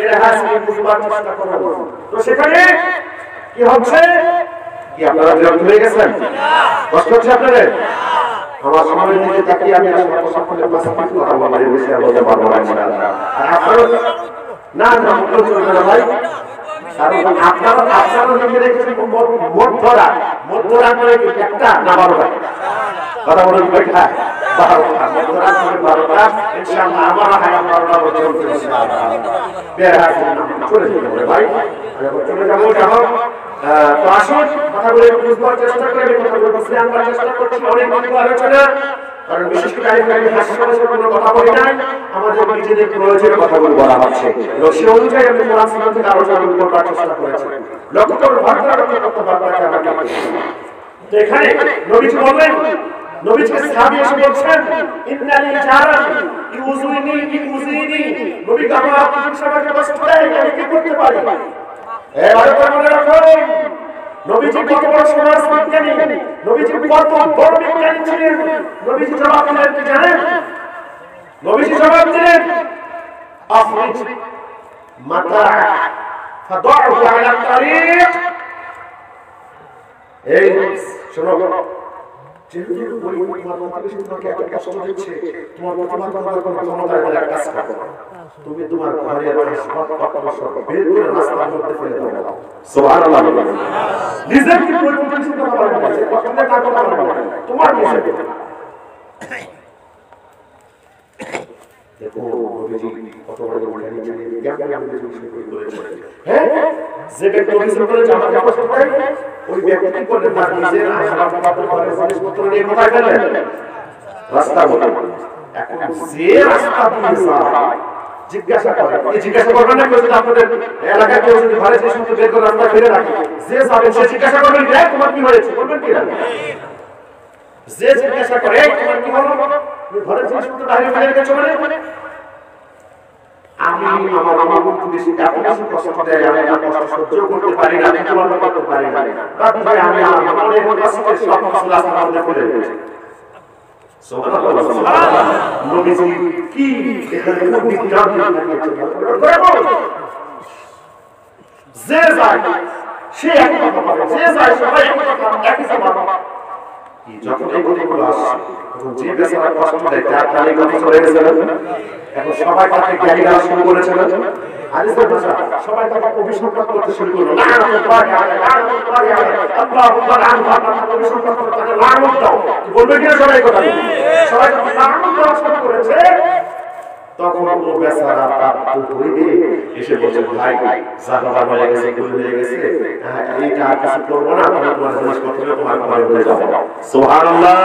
এর হাসিল বুঝবার চেষ্টা করব তো সেখানে কি হচ্ছে কি আপনারা বিরক্ত হয়ে গেছেন কষ্ট হচ্ছে আপনাদের আমার সামনে দিকে তাকিয়ে আমি আসলে সকলের পাশাপাশি কথা বলবো এর বিষয়ে বলতে পারবো না ইনশাআল্লাহ আর আপনারা না মুখে চলবে না ভাই কারণ আপনারা লিখে রেখেছেন মধ্যরা করে একটা না 12টা কথা বলেন কয়টা 12টা মধ্যরা করে 12টা ইনশাআল্লাহ আমার হায়াত 12টা পর্যন্ত ইনশাআল্লাহ বের হাসিল চলে যাবে ভাই চলে যাবো তো আসুন কথা বলে বুঝবার চেষ্টা করি কথাগুলো বুঝতে আমরা চেষ্টা করছি অনেক আলোচনা কারণ বিশেষ করে আমি হাসির কোনো কথা বলি নাই আমাদের নিজেদের প্রয়োজনের কথাগুলো বলা হচ্ছে এবং সেই অনুযায়ী আমি কোরআন সুন্নাহ থেকে আলোচনা করবার চেষ্টা করেছি লক্ষ্য করুন বার্তা রক্ষা করতে পারবেন আমাকে তো এখানে নবীজি বললেন নবীজিকে সাহাবী এসে বলছেন ইন্নালি জারান ইউযিনি নবী আমার চিকিৎসাকে কষ্ট দেয় আমি কি করতে পারি এবারে মনে রাখুন নবীজি কত বড় সমাজ বিজ্ঞানী নবীজি কত বড় বিজ্ঞানী ছিলেন নবীজি জবাব দিলেন কি জানেন নবীজি জবাব দিলেন আফরিজ মাতা ফাদউহু আলা তারিক এই শোনো যেহেতু তোমার প্রতিবেশী তোমাকে একটা কষ্ট দিচ্ছে তোমার করবার কোনো ক্ষমতা নেই একটা কাজ করো তুমি তোমার ঘরের আসবাবপত্র সব বের করে রাস্তার মধ্যে ফেলে দাও সুবহানাল্লাহ নিজের কি পরিবর্তন কথা বলেন না পছন্দের কাজ কথা বলেন তোমার নিজে দেখো নবীজি কত বড় জ্ঞানী ছিলেন জ্ঞান বিষয় বলেছেন হ্যাঁ যে ব্যক্তি অভিযোগ করে জামা কাপড় পরে ওই ব্যক্তি কি করলেন তার নিজের আসবাবপত্র ঘরের জিনিসপত্র নিয়ে কোথায় গেলেন রাস্তার মধ্যে এখন যে রাস্তা দিয়ে যায় জিজ্ঞাসা করেন এই জিজ্ঞাসা করবেন না কেউ যদি আপনাদের এলাকায় কেউ যদি ঘরে জিনিসপত্র বের করে রাস্তা ফেলে রাখে যে যাবেন সে জিজ্ঞাসা করবেন যে তোমার কি হয়েছে বলবেন কি না যে জিজ্ঞাসা করে তোমার কি হলো তুমি ঘরে জিনিসপত্র বাইরে ফেলে রেখেছো মানে আমি আমার প্রতিবেশী এত বেশি কষ্ট দেয় আমি কষ্ট সহ্য করতে পারি না আমি তোমার করতে পারি না বাদ ভাই আমি আমার কষ্টে সব কিছু রাস্তার মধ্যে ফেলে রেখেছি সুবহানাল্লাহ সুবহানাল্লাহ নবীজি কি এখানে কোন বিজ্ঞান যে যায় সে এক কথা বলে যে যায় সবাই এক কথা একই কথা যখন এই কথাগুলো আসে তখন যে বেচারা কষ্ট দেয় তার তাহলে কথা চলে গেছে এখন সবাই তাকে জ্ঞানী করা শুরু করেছে সবাই তাকে অভিশাপ করতে শুরু করলো বলবে কিনা সবাই কথা সবাই শুরু করেছে তখন ও বেচারা প্রাপ্ত হয়ে এসে বলছে ভাই জাহাবা হয়ে গেছে গুল হয়ে গেছে এইটা আর কিছু করবো না আমি তোমার জিনিসপত্র তোমার ঘরে হয়ে যাবো সুবহানাল্লাহ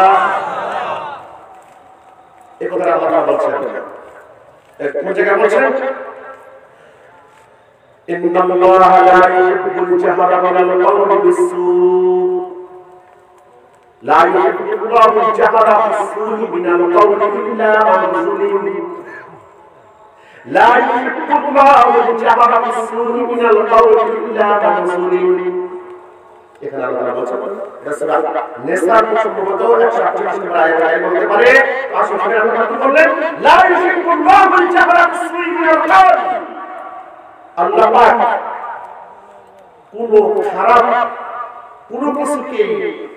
এই কথাটা আল্লাহ বলছেন কোন জায়গায় বলছেন ইন্নাল্লাহা লা ইউহিব্বুল জাহরা মিনাল কওলি বিস-সূ' লা ইউহিব্বুল জাহরা বিস-সূ'i মিনাল কওলি ইল্লা মান যুলিম লা ইউহিব্বুল জাহরা বিস-সূ'i মিনাল কওলি ইল্লা মান যুলিম এখানে আল্লাহ বলছেন এটা সূরা নিসার সম্ভবত 148 নম্বর আয়াতে বলতে পারে আসলে আল্লাহ কি বললেন লা ইউহিব্বুল জাহরা বিস-সূ'i মিনাল কওলি আল্লাহ পাক কোন খারাপ কোন কিছুকে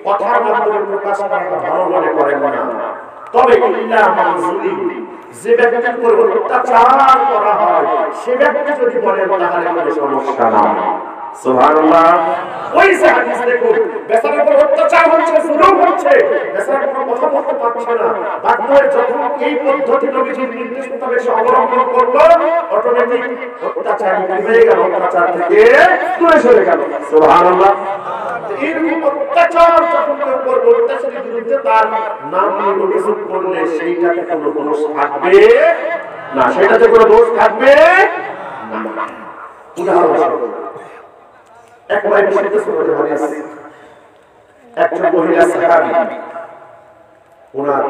কথার মাধ্যমে প্রকাশ করা ভালো মনে করেন না তবে ইল্লা মান যুলিম যে ব্যক্তির উপর অত্যাচার করা হয় সে ব্যক্তি যদি বলেন তাহলে কোনো সমস্যা না সুবহানাল্লাহ ওই যে হাদিস দেখো বেচারার উপর অত্যাচার হচ্ছে জুলুম হচ্ছে বেচারা কোনো কথা বলতে পারছে না বাধ্য হয়ে যখন এই পদ্ধতি নবীজির নির্দেশ মোতাবেক অবলম্বন করলো অটোমেটিক অত্যাচার হয়ে গেল অত্যাচার থেকে দূরে সরে গেল সুবহানাল্লাহ এরকম অত্যাচার যখন কেউ করবে অত্যাচারের বিরুদ্ধে তার নাম নিয়ে অভিযোগ করলে সেইটাতে কোনো দোষ থাকবে না সেটাতে কোনো দোষ থাকবে না উদাহরণস্বরূপ একবার বিশুদ্ধ সনদে হাদিস একজন মহিলা সাহাবী ওনার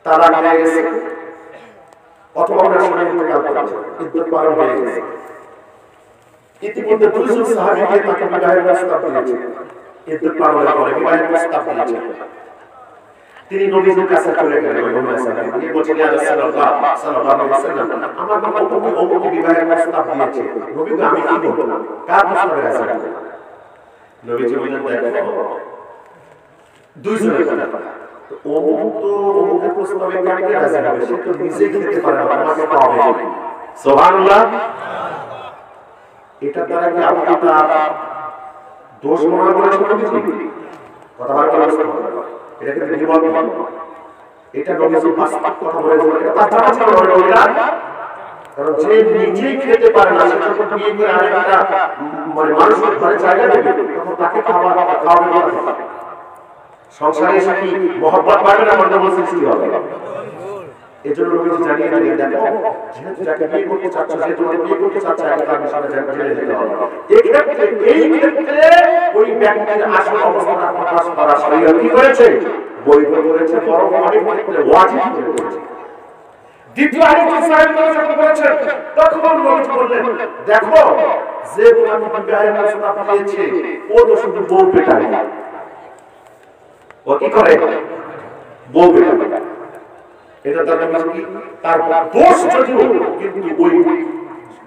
তালাক হয়ে গেছে অথবা ওনার স্বামী ইন্তেকাল করেছে ইদ্দত পার হয়ে গেছে ইতিমধ্যে দুইজন সাহাবীকে তাকে বিবাহের প্রস্তাব দিয়েছে ইদ্দত পার হওয়ার পরে বিবাহের প্রস্তাব দিয়েছে তিনি নবীজির কাছে চলে গেলেন তিনি বলছেন ইয়া রাসূলুল্লাহ সাল্লাল্লাহু আলাইহি ওয়াসাল্লাম আমার বাবা অমুক বিবাহের প্রস্তাব দিয়েছে নবীকে আমি কি বলবো কার প্রস্তাবে রাজি নবীজি বললেন দেখো দুইজনের কথা অমুক তো অমুকের প্রস্তাবে কেমনে রাজি হবে সে তো নিজে খেতে পারে না আমাকে পাবে সুবহানাল্লাহ এটা দ্বারা কি আপনি তার দোষ মনে করেছেন নবীজি কথা বলতে এটা কি নির্মল এটা নবীজি বাস্তব কথা বলেছেন এটা তারা ছিল নবীরা কারণ যে নিজেই খেতে পারে না সে যখন বিয়ে করে আরেকটা মানে মানুষের ঘরে জায়গা দেবে তখন তাকে খাওয়াবে না সংসারে এসে কি মহব্বত পাবে না গন্ডগোল সৃষ্টি হবে এজন্য নবীজি জানিয়ে দিলেন দেখো যেহেতু যাকে বিয়ে করতে চাচ্ছ সে তোমাকে বিয়ে করতে চাচ্ছে আগে তার বিষয়ে জেনে নিতে হবে এই ক্ষেত্রে ওই ব্যক্তির আসল অবস্থাটা প্রকাশ করা শরীয়ত কি করেছে বৈধ করেছে বরং অনেক ক্ষেত্রে ওয়াজিব করেছে দ্বিতীয় আরেকটি সাহাবী যখন বলেছেন তখন নবীজি বললেন দেখো যে আমি বিবাহের প্রস্তাব দিয়েছি ও তো শুধু বউ পেটায় ও কি করে বউ পেটায় এটা তার কি তার দোষ যদিও কিন্তু ওই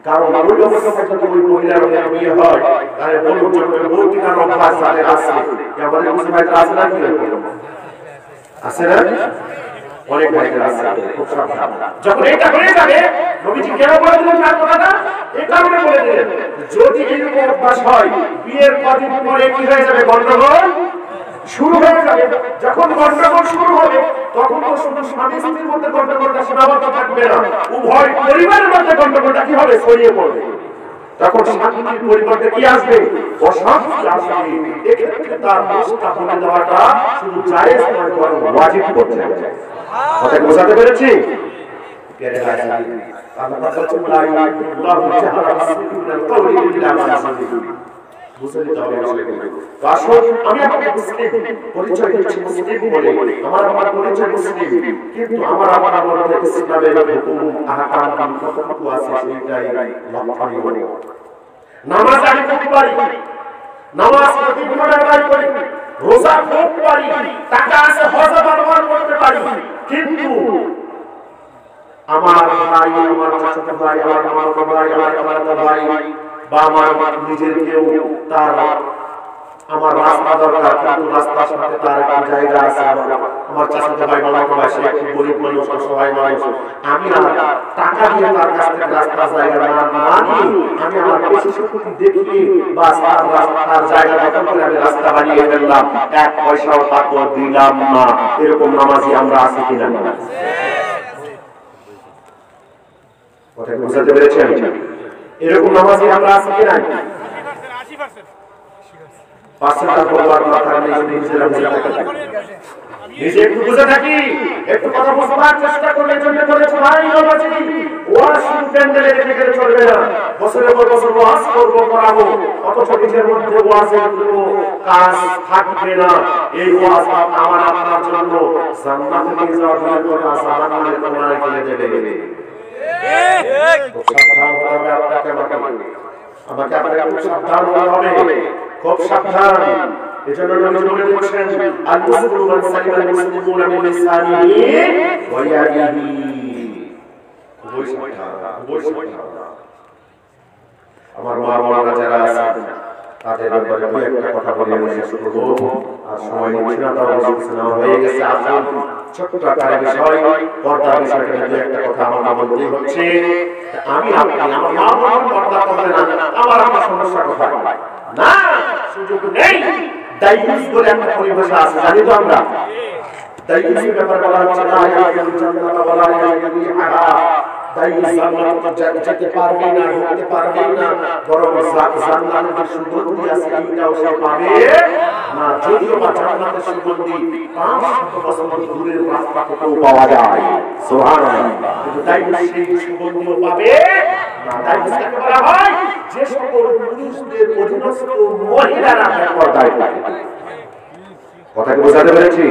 কারণ ওই অবস্থায় যদি ওই মহিলার বিয়ে হয় তাহলে বলুন যে বউ কিনা অভ্যাস তাদের আছে আমাদের কিছু ভাইরা আছে না কি আছে না অনেক ভাইরা আছে খুব সাবধান যখন এটা হয়ে যাবে নবীজি কেন বলে দিলেন তার কথাটা এই কারণে বলে দিলেন যদি এরকম অভ্যাস হয় বিয়ের কদিন পরে কি হয়ে যাবে গন্ডগোল শুরু হয়ে যাবে যখন গন্ডগোল শুরু হবে তখন তো শুধু স্বামী স্ত্রীর মধ্যে গন্ডগোলটা সীমাবদ্ধ থাকবে না উভয় পরিবারের মধ্যে গন্ডগোলটা কি হবে ছড়িয়ে পড়বে তখন শান্তির পরিবর্তে কি আসবে অশান্তি আসবে এক্ষেত্রে তার দোষটা বলে দেওয়াটা শুধু জায়েজ নয় বরং ওয়াজিব করতে হবে কথা বোঝাতে পেরেছি প্যারে ভাই আল্লাহ পাক বলেছেন লা ইলাহা ইল্লাল্লাহু মিনাল কওলি ইল্লা মা যুলিম বুঝতে হবে আসলে আমি আপনাকে মুসলিম পরিচয় দিচ্ছি মুসলিম বলে আমার পরিচয় মুসলিম কিন্তু আমার মধ্যে ইসলামের হুকুম আহকাম কতটুকু আছে সেটাই লক্ষণীয় বলে নামাজ আমি পড়তে পারি নামাজ প্রতিদিন আদায় করি রোজা করতে পারি টাকা আছে হজ ব্যবহার করতে পারি কিন্তু আমার ভাই আমার চাচাতো ভাই আমার মামাতো ভাই আমার খালাতো ভাই বা আমার নিজের কেউ তার আমার রাস্তা দরকার কিন্তু রাস্তার সাথে তার একটা জায়গা আছে আমার চাচাতো ভাই মামাতো ভাই সে একটু গরিব মানুষ অসহায় মানুষ আমি না টাকা দিয়ে তার কাছ থেকে রাস্তার জায়গা না নিয়ে আমি আমার বেশি শক্তি দেখিয়ে বা তার জায়গা দখল করে আমি রাস্তা বানিয়ে ফেললাম এক পয়সাও তাকে দিলাম না এরকম নামাজি আমরা আছি কিনা কথা বুঝতে পেরেছেন এরকম নামাজি আমরা আছি কি নাই পাঁচটা বলবার কথা নেই, নিজেরা বুঝে থাকি, নিজে একটু বুঝে থাকি, একটু কথা বুঝবার চেষ্টা করলে জন্য করেছে ভাই বাবাজি। ওয়াশিং প্যান্ডেলে রেখে গেলে চলবে না, বছরের পর বছর ওয়াজ করবো করাবো, অথচ নিজের মধ্যে ওয়াজের কোনো কাজ থাকবে না। এই ওয়াজ আমার আপনার জন্য জান্নাতে নিয়ে যাওয়ার জন্য কথা জাহান্নামের কোনায় ফেলে দেবে। খুব সাবধান হতে হবে আপনাকে, আমাকে আপনাকে খুব সাবধান হতে হবে, খুব সাবধান। এজন্য নবী বলেছেন আল মুসলিমু মান সালিমাল মুসলিমুনা মিন লিসানিহি ওয়া ইয়াদিহি। খুবই সাবধান। আমার মা বাবারা যারা আছেন তাদের ব্যাপারে দুই একটা কথা বলে আমি শেষ করবো, আর সময় নিচ্ছি না, তাও বেশি না হয়ে গেছে। আসুন ছোট্ট একটা বিষয়, পর্দার বিষয়টা দুই একটা কথা আমার বলতেই হচ্ছে। আমি আপনি আমার মা বাবা পর্দা করবে না, আমার আমার সমস্যা কোথায়? না, সুযোগ নেই। দায়ুস বলে একটা পরিভাষা আছে, জানি তো আমরা। দায়ুসের ব্যাপারে বলা হচ্ছে না ইয়াকুল জান্নাত ওয়া লা ইয়াকুলিহা। দায়ুস জান্নাতে যেতে পারবে না, ঢুকতে পারবে না, বরং জান্নাতের যে সুগন্ধি আছে এইটাও সে পাবে না। যদিও বা জান্নাতের সুগন্ধি 500 বছর দূরের রাস্তা থেকেও পাওয়া যায়, সুবহানাল্লাহ, কিন্তু দায়ুস সেই সুগন্ধিও পাবে না। দায়ুস কাকে বলা হয়? যে সকল পুরুষদের অধীনস্থ মহিলারা পর্দায় থাকে। কথা কি বোঝাতে পেরেছি?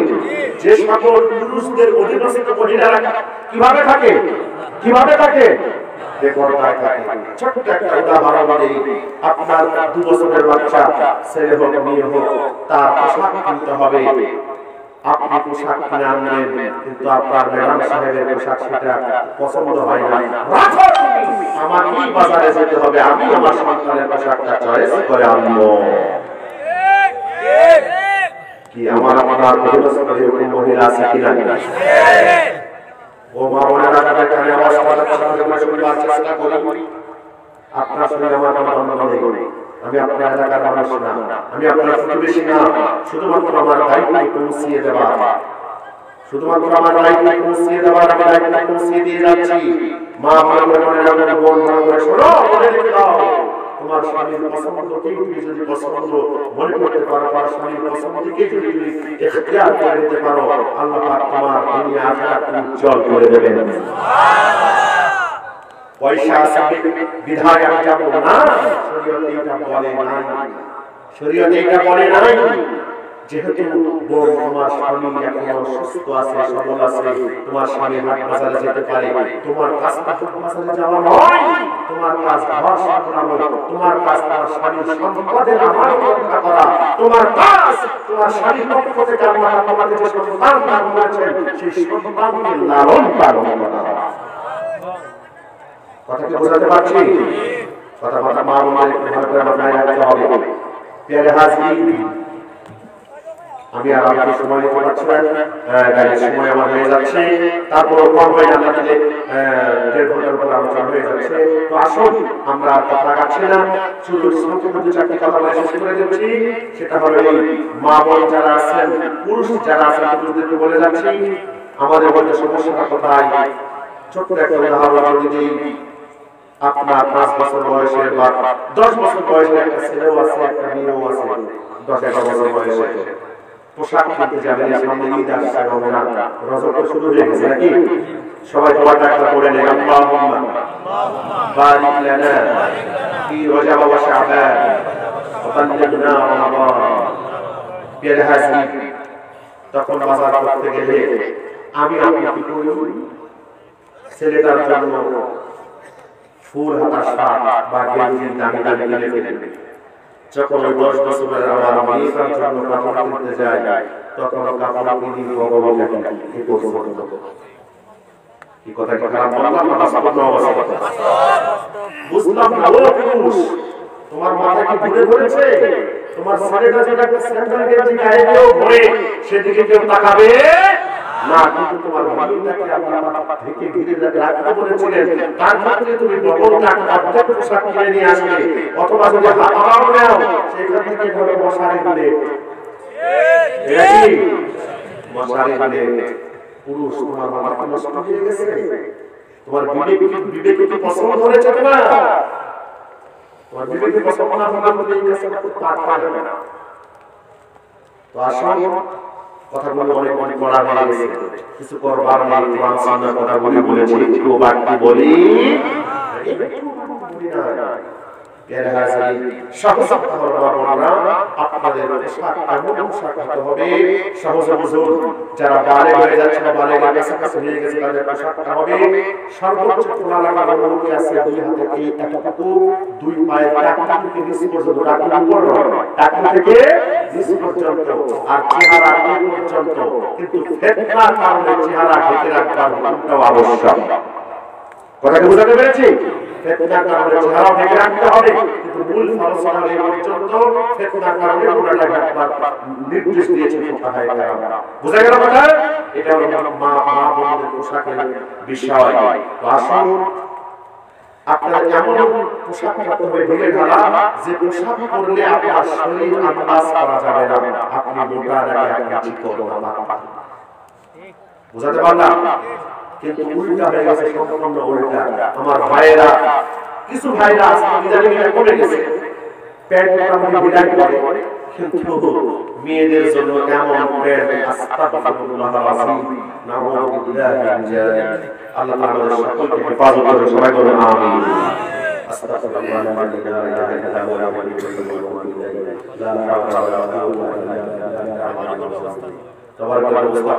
যে সকল পুরুষদের অধীনস্থ মহিলারা কিভাবে থাকে? কিভাবে থাকে? বেপরদায় থাকে। ছোট্ট একটা উদাহরণ দেই। আপনার 2 বছরের বাচ্চা, ছেলে হোক মেয়ে হোক, তার পোশাক কিনতে হবে। আপনি পোশাক কিনে আনলেন, কিন্তু আপনার ম্যাডাম সাহেবের পোশাক সেটা পছন্দ হয় না। রাখো তুমি, আমাকেই বাজারে যেতে হবে, আমি আমার সন্তানের পোশাকটা চয়েস করে আনবো। কি আমার আপনার অধীনস্থ এরকম মহিলা আছে কিনা? ও মা বোনেরা, তাদের কানে আওয়াজ করার চেষ্টা করি। আপনার সঙ্গে আমার কোনো দ্বন্দ্ব নেই। আমি আপনার এলাকার মানুষ না, আমি আপনার প্রতিবেশী না, শুধুমাত্র আমার দায়িত্ব পৌঁছিয়ে দেওয়া, শুধুমাত্র আমার দায়িত্ব পৌঁছিয়ে দেওয়ার আমি দায়িত্ব পৌঁছিয়ে দিয়ে যাচ্ছি। মা বোনেরা, বোন বোনেরা, শোনো, বলে রেখে দাও, তোমার স্বামীর পছন্দকে তুমি যদি পছন্দ মনে করতে পারো, তোমার স্বামীর পছন্দকে যদি তুমি ইখতিয়ার করে নিতে পারো, আল্লাহ পাক তোমার দুনিয়া আখিরাত উজ্জ্বল করে দেবেন। পয়সা আছে বিধায় আমি যাব না, শরীয়ত এইটা বলে নাই, শরীয়ত এইটা বলে নাই। যেহেতু তোমার স্বামী এখনো সুস্থ আছে, সবল আছে, তোমার স্বামী হাট বাজারে যেতে পারে, তোমার কাজ হাট বাজারে যাওয়া নয়, তোমার কাজ ঘর সামলানো, তোমার কাজ তোমার স্বামীর সম্পদের আমানত রক্ষা করা, তোমার কাজ তোমার স্বামীর পক্ষ থেকে আল্লাহ তোমাকে যে সন্তান দান করেছেন সেই সন্তানকে লালন পালন করা। কথা কি বোঝাতে পারছি? কথা মা বোনের ভালো করে মাথায় রাখতে হবে। প্রিয় হাজির, আমি আর আপনাকে সময় দিতে পারছি না, গাড়ির সময় আমার হয়ে যাচ্ছে, তারপর কম হয়ে না দিলে 1.5 ঘন্টার উপর আলোচনা হয়ে যাচ্ছে। তো আসুন আমরা কথা কাটছি না, শুধু সংক্ষেপে 2-4টি কথা বলে শেষ করে দিচ্ছি। সেটা হলো এই মা বোন যারা আছেন, পুরুষ যারা আছেন, তাদেরকে বলে যাচ্ছি আমাদের মধ্যে সমস্যাটা কোথায়। ছোট্ট একটা উদাহরণ যদি আপনার 5 বছর বয়সের বা 10 বছর বয়সের একটা ছেলেও আছে, একটা মেয়েও আছে, 10-11 বছর বয়সে পোশাক কিনতে যাবেন, সামনে ঈদ আসছে, রমজান, রজব তো শুরু হয়ে গেছে নাকি? সবাই দোয়াটা একটা করে নেন, আল্লাহুম্মা বারিক লানা ফি রজব ওয়া শাবান ওয়া বাল্লিগনা রমাদান। প্রিয় হাজির, তখন বাজার করতে গেলে আমি আপনি কি করি? ছেলেটার জন্য ফুল হাতা শার্ট বা গেঞ্জি দামি দামি কিনে ফেলেন। যখন 10 বছরের আমার মেয়েটার জন্য কাপড় কিনতে যায়, তখন কাপড় কিনি ভগবান কি পছন্দ। কি কথা কি খারাপ বললাম না? বাস্তব অবস্থা বুঝলাম না। ও পুরুষ, তোমার মাথা কি ঘুরে ঘুরেছে? তোমার ছেলেটা যেটা স্যান্ডেল গেঞ্জি গায়ে দিয়েও ঘোরে, সেদিকে কেউ তাকাবে না, কিন্তু তোমার মেয়েটাকে আল্লাহ ঢেকে ঘিরে রাখতে বলেছিলেন, তার ক্ষেত্রে তুমি ডবল টাকা পোশাক কিনে নিয়ে আসবে, অথবা যদি হাতাও নাও সেখান থেকে ধরে মশারি দিলে, মশারি দিলে। পুরুষ, তোমার মাথা নষ্ট হয়ে গেছে? তোমার বিবেক কি পছন্দ হয়েছে না? তোমার বিবেক পছন্দ না হলে এই কাজটা করতে পারবে না। তো আসুন কথাগুলো অনেক বড় হয়ে গেছে, কিছু করবার নেই, কোরআন সুন্নাহর কথাগুলো বলেছি, একটু বাকি বলি না। আপনাদের যারা বালে হয়ে যাচ্ছে না, বালে কাছাকাছি হয়ে গেছে, তাদের পোশাকটা হবে সর্বোচ্চ খোলা লাগা অনুমতি আছে, 2 হাতে কি এতটুকু, 2 পায়ের টাকলা থেকে নিচ পর্যন্ত, টাকলা উপর নয়, টাকলা থেকে নিচ পর্যন্ত, আর চেহারা এই পর্যন্ত। কিন্তু ফিতনার কারণে চেহারা ঢেকে রাখবার হুকুমটাও আবশ্যক। কথাটা বুঝাতে পেরেছি? ফিতনার কারণে চেহারা ঢেকে রাখতে হবে, কিন্তু মূল ফলস্বরূপ এই পর্যন্ত ফিতনার কারণে পুরাটা ঢাকবার নির্দেশ দিয়েছেন ফুকাহায়ে কেরাম। বুঝা গেল কথা? এটা হলো মা বোনদের পোশাকের বিষয়। তো আসুন আপনার এমন পোশাক পরতে হবে ঢিলে ঢালা, যে পোশাক পরলে আপনার শরীর আন্দাজ করা যাবে না আপনি মোটা নাকি আপনি চিকন। বুঝাতে পারলাম? কিন্তু উল্টা হয়ে গেছে, সম্পূর্ণ উল্টা। আমার ভাইয়েরা, কিছু ভাইরা আজকে বিদায় করে গেছে, প্যান্ট মোটামুটি বিদায় করে, কিন্তু মেয়েদের জন্য এমন প্যান্ট, আস্তাগফিরুল্লাহ আল-আযীম, নাউযু বিল্লাহি মিন যালিক। আল্লাহ আমাদের সকলকে হেফাজত করে, সবাই বলুন আমিন। আস্তাগফিরুল্লাহ লা ইলাহা ইল্লা হুয়া লা হাওলা ওয়া লা কুওয়াতা ইল্লা বিল্লাহ। সবার ব্যবস্থা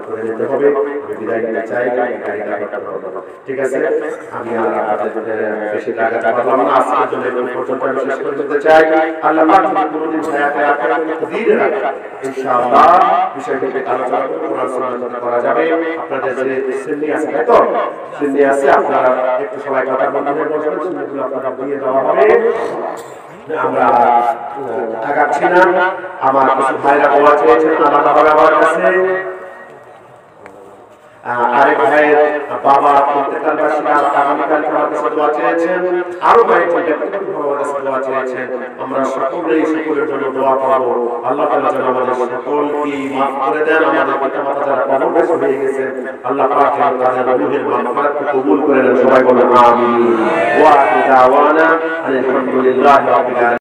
করে নিতে হবে। আমি বিদায় নিতে চাই, ঠিক আছে? আমি আর আপনাদের বেশি লাগাতে পারলাম না, আজকের জন্য এই পর্যন্ত আমি শেষ করে দিতে চাই। আল্লাহ পাক যদি কোনোদিন হায়াতে রাখেন, দিনে রাখেন, ইনশাআল্লাহ বিষয়টিকে আলোচনা করে কোরআন সুন্নাহ করা যাবে। আপনাদের যে সিন্নি আছে, তাই তো? সিন্নি আছে, আপনারা একটু সবাই কথা বলতে বসবেন, সিন্নিগুলো আপনারা দিয়ে দেওয়া হবে। আমরা আগাচ্ছি না। আমার কিছু ভাইরা দোয়া চেয়েছেন আলাদাভাবে আমার কাছে। আরেক ভাইয়ের বাবা ইন্তেকালবাসীরা আগামীকাল আমার কাছে দোয়া চেয়েছেন। আরো কয়েকজন আমার কাছে দোয়া চেয়েছেন। আমরা সকলেই সকলের জন্য দোয়া করব। আল্লাহ তাআলা যেন আমাদের সকলকে মাফ করে দেন। আমাদের পিতামাতা যারা কবরবাসী হয়ে গেছেন, আল্লাহ পাক যেন তাদের রূহের মাগফিরাতকে কবুল করে নেন। সবাই বলুন আমিন। ওয়া আখিরু দাওয়ানা আলহামদুলিল্লাহি রাব্বিল আলামিন।